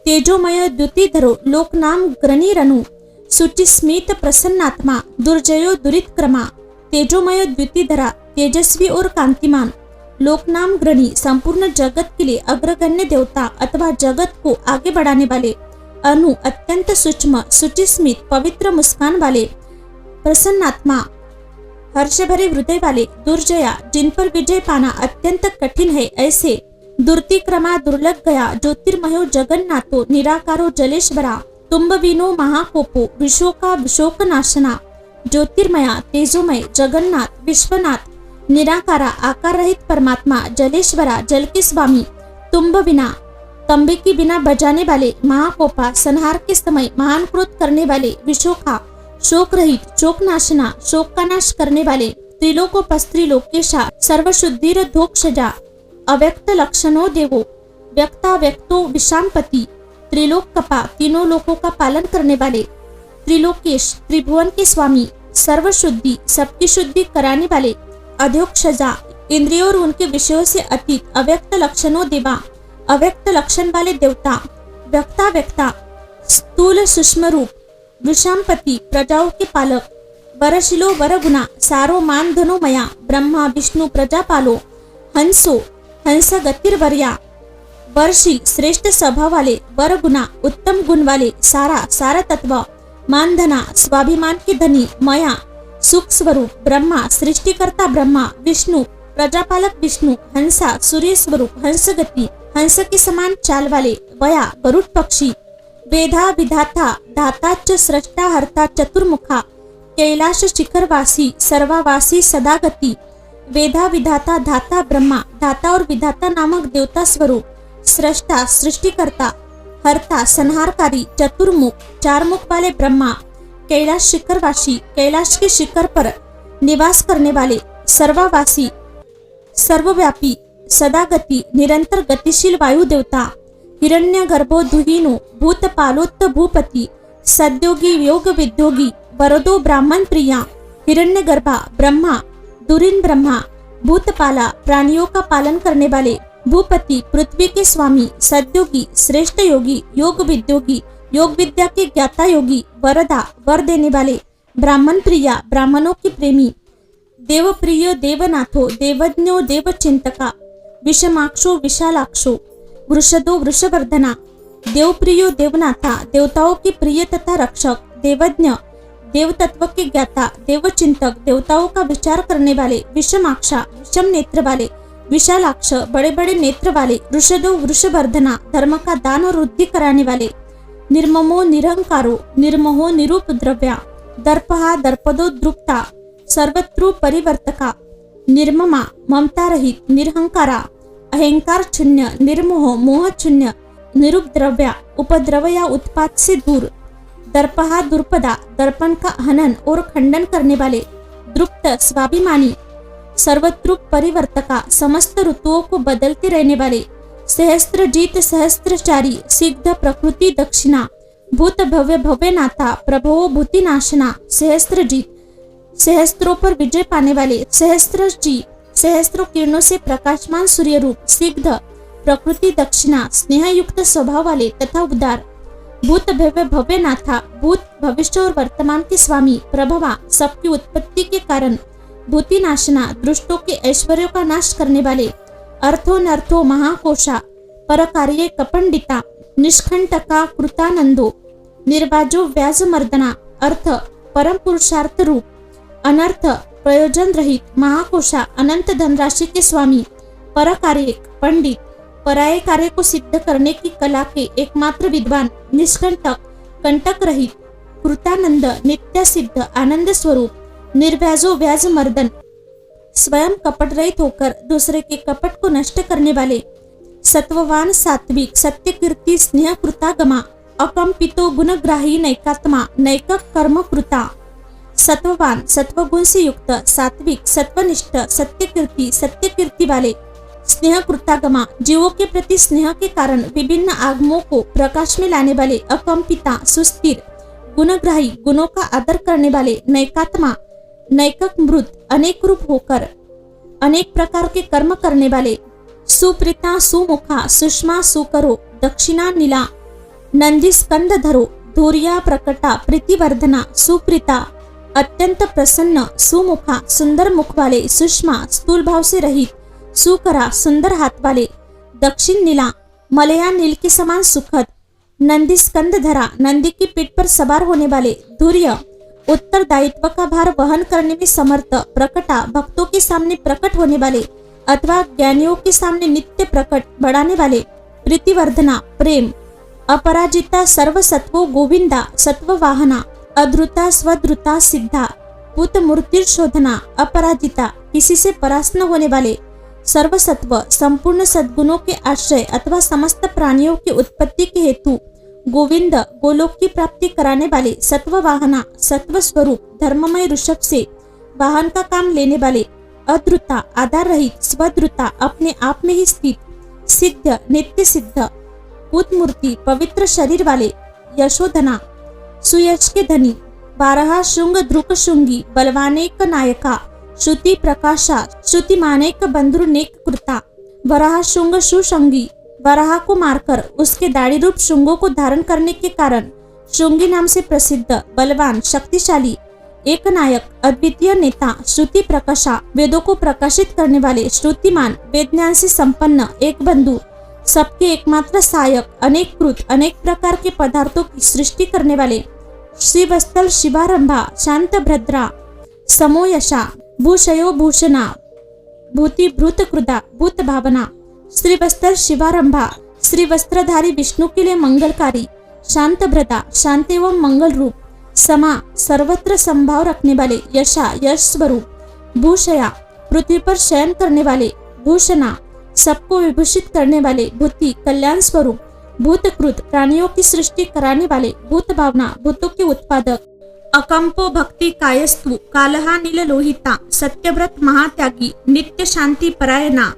तेजोमय द्युतिधरो लोकनाम ग्रनीरनु, शुचिस्मित प्रसन्नात्मा दुर्जयो दुरितक्रमा। तेजोमय द्युतिधरा तेजस्वी और कांतिमान, लोकनाम ग्रणी संपूर्ण जगत के लिए अग्रगण्य देवता अथवा जगत को आगे बढ़ाने वाले, अनु अत्यंत सूक्ष्म शुचिस्मित पवित्र मुस्कान वाले, प्रसन्नात्मा हर्ष भरे हृदय वाले, दुर्जया जिन पर विजय पाना अत्यंत कठिन है ऐसे, दुर्तिक्रमा दुर्लभ गया ज्योतिर्मयो जगन्नाथो निराकारो जलेश्वरा, तुम्बवीनो महाकोपो विशोका विशोकनाशना। ज्योतिर्मया तेजोमय जगन्नाथ विश्वनाथ, निराकारा आकार रहित परमात्मा जलेश्वरा जल के स्वामी, तुम्बविना तंबे की बिना बजाने वाले, महाकोपा संहार के समय महान क्रोध करने वाले, विशोका शोक रहित शोकनाशना शोक का नाश करने वाले, त्रिलोकोपस्त्रिलोकेशा सर्वशुद्धिर धोक्षजा, अव्यक्त लक्षणों देवो व्यक्ता व्यक्तो विषामपति, त्रिलोक कपा तीनों लोकों का पालन करने वाले, त्रिलोकेश त्रिभुवन के स्वामी, सर्वशुद्धि सबकी शुद्धि कराने वाले, अध्योक्षजा इंद्रियों और उनके विषयों से अतीत, अव्यक्त लक्षणों देवा अव्यक्त लक्षण वाले देवता, व्यक्ता व्यक्ता स्थूल सूक्ष्म रूप, विषामपति प्रजाओं के पालक, वरशिलो वरगुना सारो मान धनो मया, ब्रह्मा विष्णु प्रजापालो, हंसो हंस गतिर्वर्या, वर्षी श्रेष्ठ स्वभाव वाले, वरगुना उत्तम गुण वाले, सारा सारा तत्व, मानधना स्वाभिमान के धनी, मया सुख स्वरूप, ब्रह्मा सृष्टिकर्ता ब्रह्मा, विष्णु प्रजापालक विष्णु, हंसा सूर्य स्वरूप हंस गति हंस के समान चाल वाले, वया गरुड़ पक्षी, वेदा विधाता धाता सृष्टा हर्ता चतुर्मुखा, कैलाश शिखरवासी सर्वावासी सदागति, वेदा विधाता धाता ब्रह्मा, धाता और विधाता नामक देवता स्वरूप, सृष्टा सृष्टिकर्ता, हर्ता संहारकारी, चतुर्मुख चार मुख वाले ब्रह्मा, कैलाश शिखरवासी कैलाश के शिखर पर निवास करने वाले, सर्वावासी सर्वव्यापी, सदागति निरंतर गतिशील वायु देवता, हिरण्यगर्भो दुहीनो भूतपालोत्त भूपति, सद्योगी योग विद्योगी, वरदो ब्राह्मण प्रिया, हिरण्यगर्भा ब्रह्मा, दुरीन ब्रह्मा, भूतपाला प्राणियों का पालन करने वाले, भूपति पृथ्वी के स्वामी, सद्योगी श्रेष्ठ योगी, योग विद्योगी योग विद्या के ज्ञाता योगी, वरदा वर देने वाले, ब्राह्मण प्रिया ब्राह्मणों की प्रेमी, देव प्रियो देवनाथो देवज्ञो देवचिंतका, विषमाक्षो विशालाक्षो, वृषदो वृषवर्धना, देवप्रियो देवनाथा देवताओं के प्रिय तथा रक्षक, देवज्ञ देव तत्व के ज्ञाता, देवचिंतक देवताओं का विचार करने वाले, विषमाक्षा विषम नेत्र वाले, विशालाक्ष बड़े बड़े नेत्र वाले, वृषदो वृषवर्धना धर्म का दान और वृद्धि कराने वाले, निर्ममो निरहंकारो निर्मोहो निरुपद्रव्या, दर्पहा दर्पदो द्रुप्ता सर्वत्र परिवर्तका, निर्ममा ममता रहित निरहंकारा, अहंकार शून्य, निर्मोह मोह शून्य, निरुपद्रव्या उपद्रव या उत्पात से दूर, दर्पहा दुर्पदा दर्पण का हनन और खंडन करने वाले, द्रुप्त स्वाभिमानी, सर्वत्र परिवर्तका समस्त ऋतुओं को बदलते रहने वाले, सहस्त्रजीत सहस्त्रचारी सिद्ध प्रकृति दक्षिणा, भूत भव्य भव्यनाथा प्रभो भूतिनाशना, सहस्त्रजीत सहस्त्रों पर विजय पाने वाले, सहस्त्रजी सहस्त्रों किरणों से प्रकाशमान सूर्य रूप, सिद्ध प्रकृति दक्षिणा स्नेह युक्त स्वभाव वाले तथा उदार, भूत भव्य भव्यनाथा भूत भविष्य और वर्तमान के स्वामी, प्रभवा सबकी उत्पत्ति के कारण, भूतिनाशना दुष्टों के ऐश्वर्यों का नाश करने वाले, अर्थोनर्थो महाकोशा परकार्ये कपंडिता निष्कंटका कृतानंदो निर्वाजो व्याजमर्दना अर्थ परम पुरुषार्थ रूप, अनर्थ प्रयोजन रहित महाकोशा अनंत धनराशि के स्वामी, परकार्य पंडित पराये कार्य को सिद्ध करने की कला के एकमात्र विद्वान, निष्कंटक कंटक रहित, कृतानंद नित्य सिद्ध आनंद स्वरूप, निर्व्याजो व्याज मर्दन स्वयं कपट रहित होकर दूसरे के कपट को नष्ट करने वाले, सत्ववान सात्विक सत्य कीर्ति स्नेह कृतागमा अकंपितो गुणग्राही नैकात्मा नैक कर्म कृता, सत्ववान सत्वगुण से युक्त सात्विक सत्वनिष्ठ सत्य कीर्ति वाले, स्नेह कृतागमा जीवों के प्रति स्नेह के कारण विभिन्न आगमों को प्रकाश में लाने वाले, अकंपिता सुस्थिर गुणग्राही गुणों का आदर करने वाले, नैकात्मा नैकक मृत अनेक रूप होकर अनेक प्रकार के कर्म करने वाले, सुप्रीता सुमुखा सुषमा सुकरो दक्षिणा नीला नंदी स्कंद धरो धूर्या प्रकटा प्रीतिवर्धना, सुप्रीता अत्यंत प्रसन्न, सुमुखा सुंदर मुख वाले, सुषमा स्थूल भाव से रहित, सुकरा सुंदर हाथ वाले, दक्षिण नीला मलया नील के समान सुखद, नंदी स्कंद धरा नंदी की पीठ पर सवार होने वाले, धूर्य उत्तरदायित्व का भार वहन करने में समर्थ, प्रकटा भक्तों के सामने प्रकट होने वाले अथवा ज्ञानियों के सामने नित्य प्रकट बढ़ाने वाले, प्रीतिवर्धना प्रेम, अपराजिता सर्वसत्वो गोविंदा सत्ववाहना अद्रुता स्वद्रुता सिद्धा, भूत मूर्ति शोधना अपराजिता किसी से परास्त न होने वाले, सर्वसत्व संपूर्ण सद्गुणों के आश्रय अथवा समस्त प्राणियों की उत्पत्ति के हेतु, गोविंद गोलोक की प्राप्ति कराने वाले, सत्ववाहना सत्व स्वरूप धर्ममय ऋषभ से वाहन का काम लेने वाले, अद्रुता आधार रहित, स्वद्रुता अपने आप में ही स्थित, सिद्ध नित्य सिद्ध, भूत मूर्ति पवित्र शरीर वाले, यशोधना सुयश के धनी, 12 शुंग ध्रुक शुंगी बलवानेक नायका श्रुति प्रकाशा श्रुतिमानेक बंधु नेक कृता, वराह शुंग सुशंगी वराह को मारकर उसके दाढ़ी रूप शुंगों को धारण करने के कारण शुंगी नाम से प्रसिद्ध, बलवान शक्तिशाली, एक नायक अद्वितीय नेता, श्रुति प्रकाशा वेदों को प्रकाशित करने वाले, श्रुतिमान वेद ज्ञान से संपन्न, एक बंधु सबके एकमात्र सहायक, अनेक कृत अनेक प्रकार के पदार्थों की सृष्टि करने वाले, श्रीवत्सल शिवारंभा शांत भद्रा समोयशा भूषयो भूषणा भूति भूत कृदा भूत भावना, श्रीवस्त्र शिवारंभा श्री वस्त्रधारी विष्णु के लिए मंगलकारी, शांत भ्रता शांति एवं मंगल रूप, समा सर्वत्र संभाव रखने वाले, यशा यश स्वरूप, भूषया पृथ्वी पर शयन करने वाले, भूषणा सबको विभूषित करने वाले, भूति कल्याण स्वरूप, भूतकृत प्राणियों की सृष्टि कराने वाले, भूत भावना भूतों के उत्पादक, अकंपो भक्ति कायस्तु कालहा नील लोहिता सत्यव्रत महात्यागी नित्य शांति परायणा,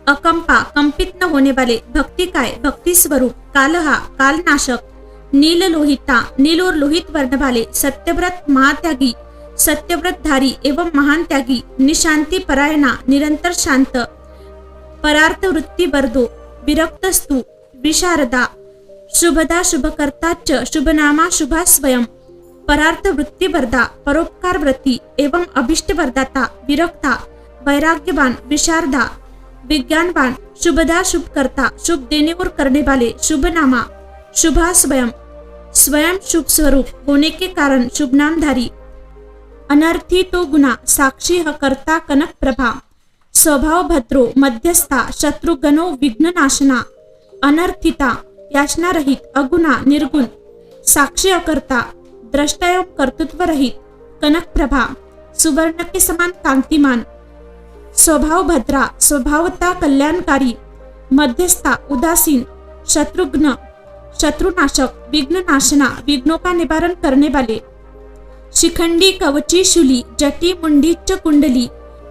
अकंपा कंपित न होने वाले, भक्ति काय भक्ति स्वरूप, कालहा कालनाशक, नील लोहिता नील और लोहित वर्ण वाले, सत्यव्रत महात्यागी सत्यव्रतधारी एवं महान त्यागी, निशांति परायणा निरंतर शांत, परार्थ वृत्ति वर्दो विरक्तस्तु विशारदा, शुभदा शुभकर्ता च शुभनामा शुभा स्वयं, परार्थ वृत्ति वर्दा परोपकार व्रती एवं अभिष्ट वरदाता, विरक्ता वैराग्यवान विशारदा विज्ञानवान, शुभदा शुभकर्ता शुभ देने और करने वाले, शुभनामा शुभा स्वयं स्वयं शुभ स्वरूप होने के कारण शुभ नामधारी, अनर्थी तो गुना साक्षी हकर्ता कनक प्रभा, स्वभाव भद्रो मध्यस्था शत्रुघ्नो विघ्न नाशना, अनर्थिता याचना रहित अगुणा निर्गुण, साक्षी अकर्ता दृष्टा एवं कर्तृत्व रहित, कनक प्रभा सुवर्ण के समान कांतिमान, स्वभाव भद्रा स्वभावता कल्याणकारी, मध्यस्था उदासीन, शत्रुघ्न शत्रुनाशक, विघ्न नाशना विघ्नों का निवारण करने वाले, शिखंडी कवची शूली जटी मुंडी च कुंडली,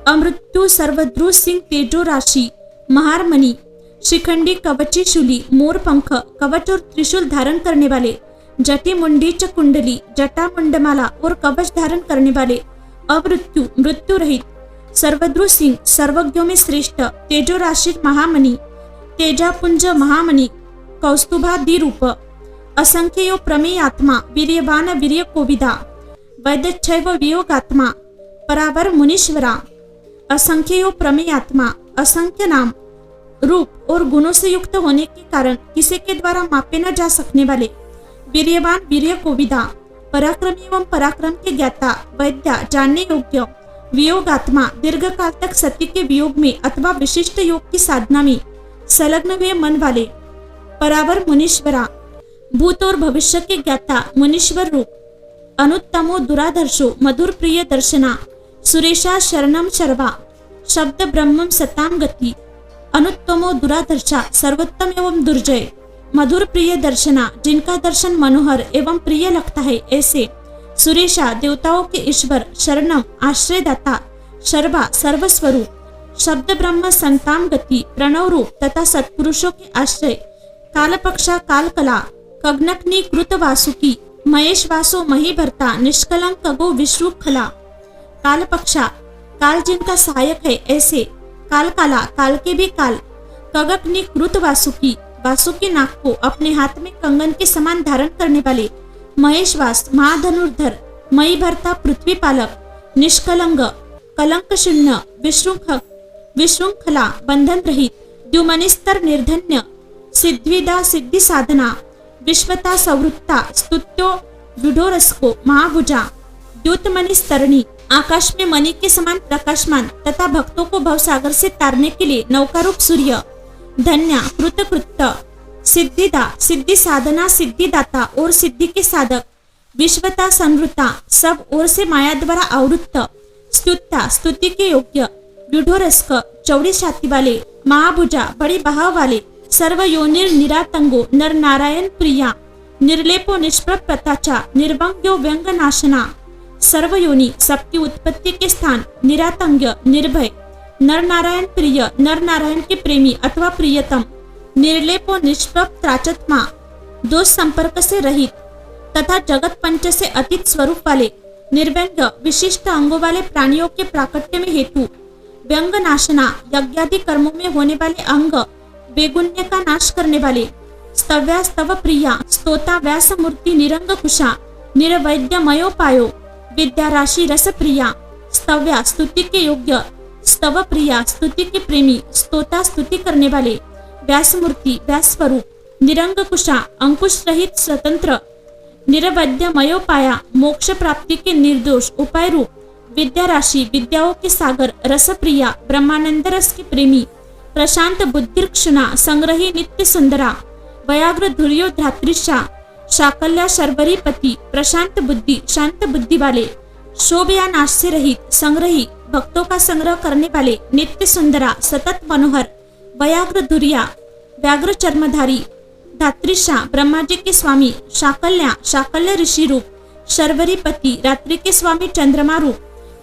अमृत्यु सर्वद्रु सिंह तेजो राशि, महारमणि, शिखंडी कवची शूली मोर पंख कवच और त्रिशूल धारण करने वाले, जटी मुंडी च कुंडली जटा मुंडमाला और कवच धारण करने वाले, अमृत्यु मृत्यु रहित, सर्वद्रु सिंह सर्वज्ञों में श्रेष्ठ, तेजो राशि महामणि, तेजापुंज महामणि, कौस्तुभा द्विरूप, असंख्यो प्रमेयात्मा वीर्यवान वीर्य कोविदा, वैदच्छैव वियोगात्मा परावर मुनीश्वरा, असंख्यो प्रमेयात्मा असंख्य नाम रूप और गुणों से युक्त होने के कारण किसी के द्वारा मापे न जा सकने वाले, वीर्यवान वीर्य को विदा, पराक्रमी एवं पराक्रम के ज्ञाता, वैद्या जानने योग्य, वियोगात्मा दीर्घ काल तक सती के वियोग में अथवा विशिष्ट योग की साधना में संलग्न हुए मन वाले, परावर मुनीश्वरा भूत और भविष्य के ज्ञाता मुनीश्वर रूप, अनुत्तमो दुराधर्षो मधुर प्रिय दर्शना, सुरेशा शरणम शर्वा शब्द ब्रह्मम सताम गति, अनुत्तमो दुराधर्षा सर्वोत्तम एवं दुर्जय, मधुर प्रिय दर्शना जिनका दर्शन मनोहर एवं प्रिय लगता है ऐसे, सुरेशा देवताओं के ईश्वर, शरणम आश्रयदाता, शर्वा सर्वस्वरूप, शब्द ब्रह्म संताम गति प्रणव रूप तथा सत्पुरुषों के आश्रय, कालपक्षा कालकला कग्नकनी कृत वासुकी, महेश वासो मही भरता निष्कलंक गो विश्रुखला, कालपक्षा काल जिनका सहायक है ऐसे, कालकाला काल के भी काल, कगकनी कृत वासुकी वासुकी नाग को अपने हाथ में कंगन के समान धारण करने वाले, महेशवास महाधनुर्धर, मई भरता पृथ्वी पालक, निष्कलंग कलंक शून्य, विशृंखला बंधन रहित, द्युमनिस्तर निर्धन्य, सिद्धिदा सिद्धि साधना, विश्वता संवृत्ता, स्तुत्यो विडोरस्को महाभुजा, द्युतमनिस्तरणी आकाश में मणि के समान प्रकाशमान तथा भक्तों को भवसागर से तारने के लिए नौकारूप सूर्य, धन्या कृतकृत्य, सिद्धिदा सिद्धि साधना सिद्धिदाता और सिद्धि के साधक, विश्वता संवृता सब ओर से माया द्वारा आवृत्त, स्तुत्ता स्तुति के योग्य, विडोरस्क चौड़ी छाती वाले, महाभुजा बड़ी बहाव वाले, सर्व योनिर निरातंगो नर नारायण प्रिया, निर्लेपो निष्प्रभ प्रताचा, निर्वंग्यो व्यंग नाशना, सर्वयोनि सबकी उत्पत्ति के स्थान, निरातंग्य निर्भय, नर नारायण प्रिय नर नारायण के प्रेमी अथवा प्रियतम, निर्लेपो निष्प्रभ त्राचत्मा दोष संपर्क से रहित तथा जगत पंच से अतीत स्वरूप वाले, निर्व्यंग विशिष्ट अंगों वाले प्राणियों के प्राकट्य में हेतु, व्यंग नाशना यज्ञादि कर्मों में होने वाले अंग बेगुण्य का नाश करने वाले, स्तव्या स्तव प्रिया स्तोता व्यास मूर्ति निरंग कुशा, निरवैद्य मयोपायो विद्या राशि रस प्रिया, स्तव्या स्तुति के योग्य, स्तव प्रिया स्तुति के प्रेमी, स्तोता स्तुति करने वाले, व्यास मूर्ति व्यास स्वरूप, निरंग कुशा अंकुश रहित स्वतंत्र, निरवैद्य मयोपाया मोक्ष प्राप्ति के निर्दोष उपाय रूप, विद्या राशि विद्याओं के सागर, रस प्रिया ब्रह्मानंद रस के प्रेमी, प्रशांत बुद्धिर्क्षणा संग्रही नित्य सुंदरा, व्याघ्र धुर्यो धात्रिशा शाकल्या शर्वरी पति, प्रशांत बुद्धि शांत बुद्धि वाले, शोभ या नाश से रहित संग्रही भक्तों का संग्रह करने वाले, नित्य सुंदरा सतत मनोहर, व्याघ्र धुरिया व्याघ्र चर्मधारी, धात्रिशा ब्रह्मा जी के स्वामी, शाकल्या शाकल्य ऋषि रूप, शर्वरी पति रात्रि के स्वामी चंद्रमा रूप,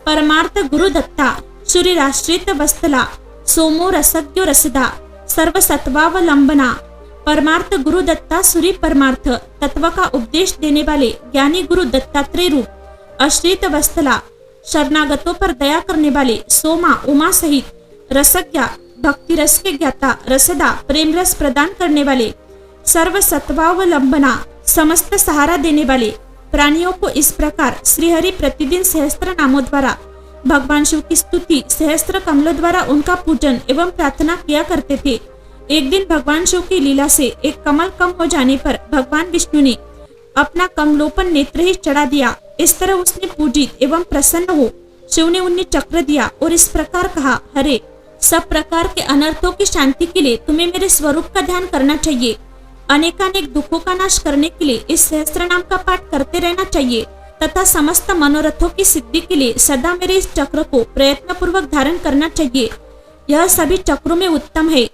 परमार्थ गुरु दत्ता सूर्य राष्ट्रित वस्तला, सोमो रसज्ञो रसदा सर्वसत्वावलंबना, परमार्थ गुरु दत्ता सूर्य परमार्थ तत्व का उपदेश देने वाले ज्ञानी गुरु दत्तात्रेय रूप, अश्रित वस्तला शरणागतों पर दया करने वाले, सोमा उमा सहित, रसज्ञा भक्ति रस के ज्ञाता, रसदा प्रेम रस प्रदान करने वाले, सर्व सत्वावलंबना समस्त सहारा देने वाले, प्राणियों को इस प्रकार श्रीहरि प्रतिदिन सहस्त्र नामों द्वारा भगवान शिव की स्तुति, सहस्त्र कमलों द्वारा उनका पूजन एवं प्रार्थना किया करते थे। एक दिन भगवान शिव की लीला से एक कमल कम हो जाने पर भगवान विष्णु ने अपना कमलोपन नेत्र ही चढ़ा दिया। इस तरह उसने पूजित एवं प्रसन्न हो शिव ने उन्हें चक्र दिया और इस प्रकार कहा, हरे सब प्रकार के अनर्थों की शांति के लिए तुम्हें मेरे स्वरूप का ध्यान करना चाहिए। अनेकानेक दुखों का नाश करने के लिए इस सहस्त्र नाम का पाठ करते रहना चाहिए तथा समस्त मनोरथों की सिद्धि के लिए सदा मेरे इस चक्र को प्रयत्न पूर्वक धारण करना चाहिए। यह सभी चक्रों में उत्तम है।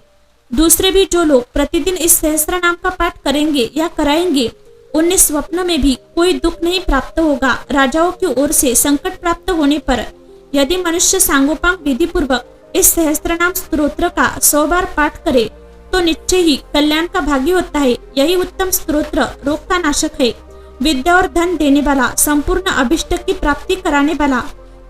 दूसरे भी जो लोग प्रतिदिन इस सहस्त्र नाम का पाठ करेंगे या कराएंगे उन्हें स्वप्न में भी कोई दुख नहीं प्राप्त होगा। राजाओं की ओर से संकट प्राप्त होने पर यदि मनुष्य सांगोपांग विधि पूर्वक इस सहस्त्र नाम स्तोत्र का 100 बार पाठ करे तो निश्चय ही कल्याण का भागी होता है। यही उत्तम स्तोत्र रोग का नाशक है, विद्या और धन देने वाला, संपूर्ण अभिष्ट की प्राप्ति कराने वाला,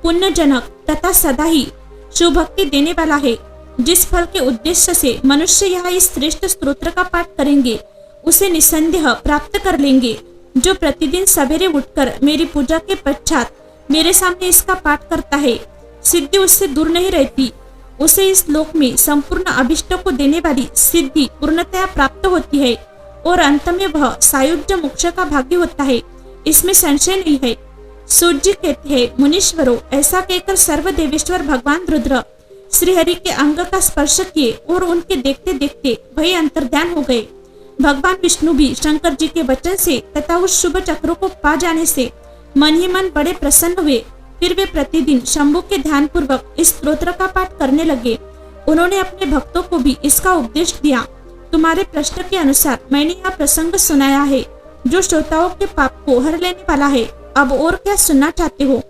पुण्यजनक तथा सदा ही शिव भक्ति देने वाला है। जिस फल के उद्देश्य से मनुष्य यह इस श्रेष्ठ स्तोत्र का पाठ करेंगे उसे निसंदेह प्राप्त कर लेंगे। जो प्रतिदिन सवेरे उठकर मेरी पूजा के पश्चात मेरे सामने इसका पाठ करता है, सिद्धि उससे दूर नहीं रहती। उसे इस लोक में संपूर्ण अभिष्टों को देने वाली सिद्धि पूर्णतया प्राप्त होती है और अंत में वह सायुज्य मोक्ष का भागी होता है, इसमें संशय नहीं है। सूत जी कहते हैं, मुनीश्वरों, ऐसा कहकर सर्व देवेश्वर भगवान रुद्र श्रीहरि के अंग का स्पर्श किए और उनके देखते देखते वही अंतर्ध्यान हो गए। भगवान विष्णु भी शंकर जी के वचन से तथा उस शुभ चक्र को पा जाने से मन ही मन बड़े प्रसन्न हुए। फिर वे प्रतिदिन शंभु के ध्यान पूर्वक इस स्तोत्र का पाठ करने लगे। उन्होंने अपने भक्तों को भी इसका उपदेश दिया। तुम्हारे प्रश्न के अनुसार मैंने यह प्रसंग सुनाया है, जो श्रोताओं के पाप को हर लेने वाला है। अब और क्या सुनना चाहते हो?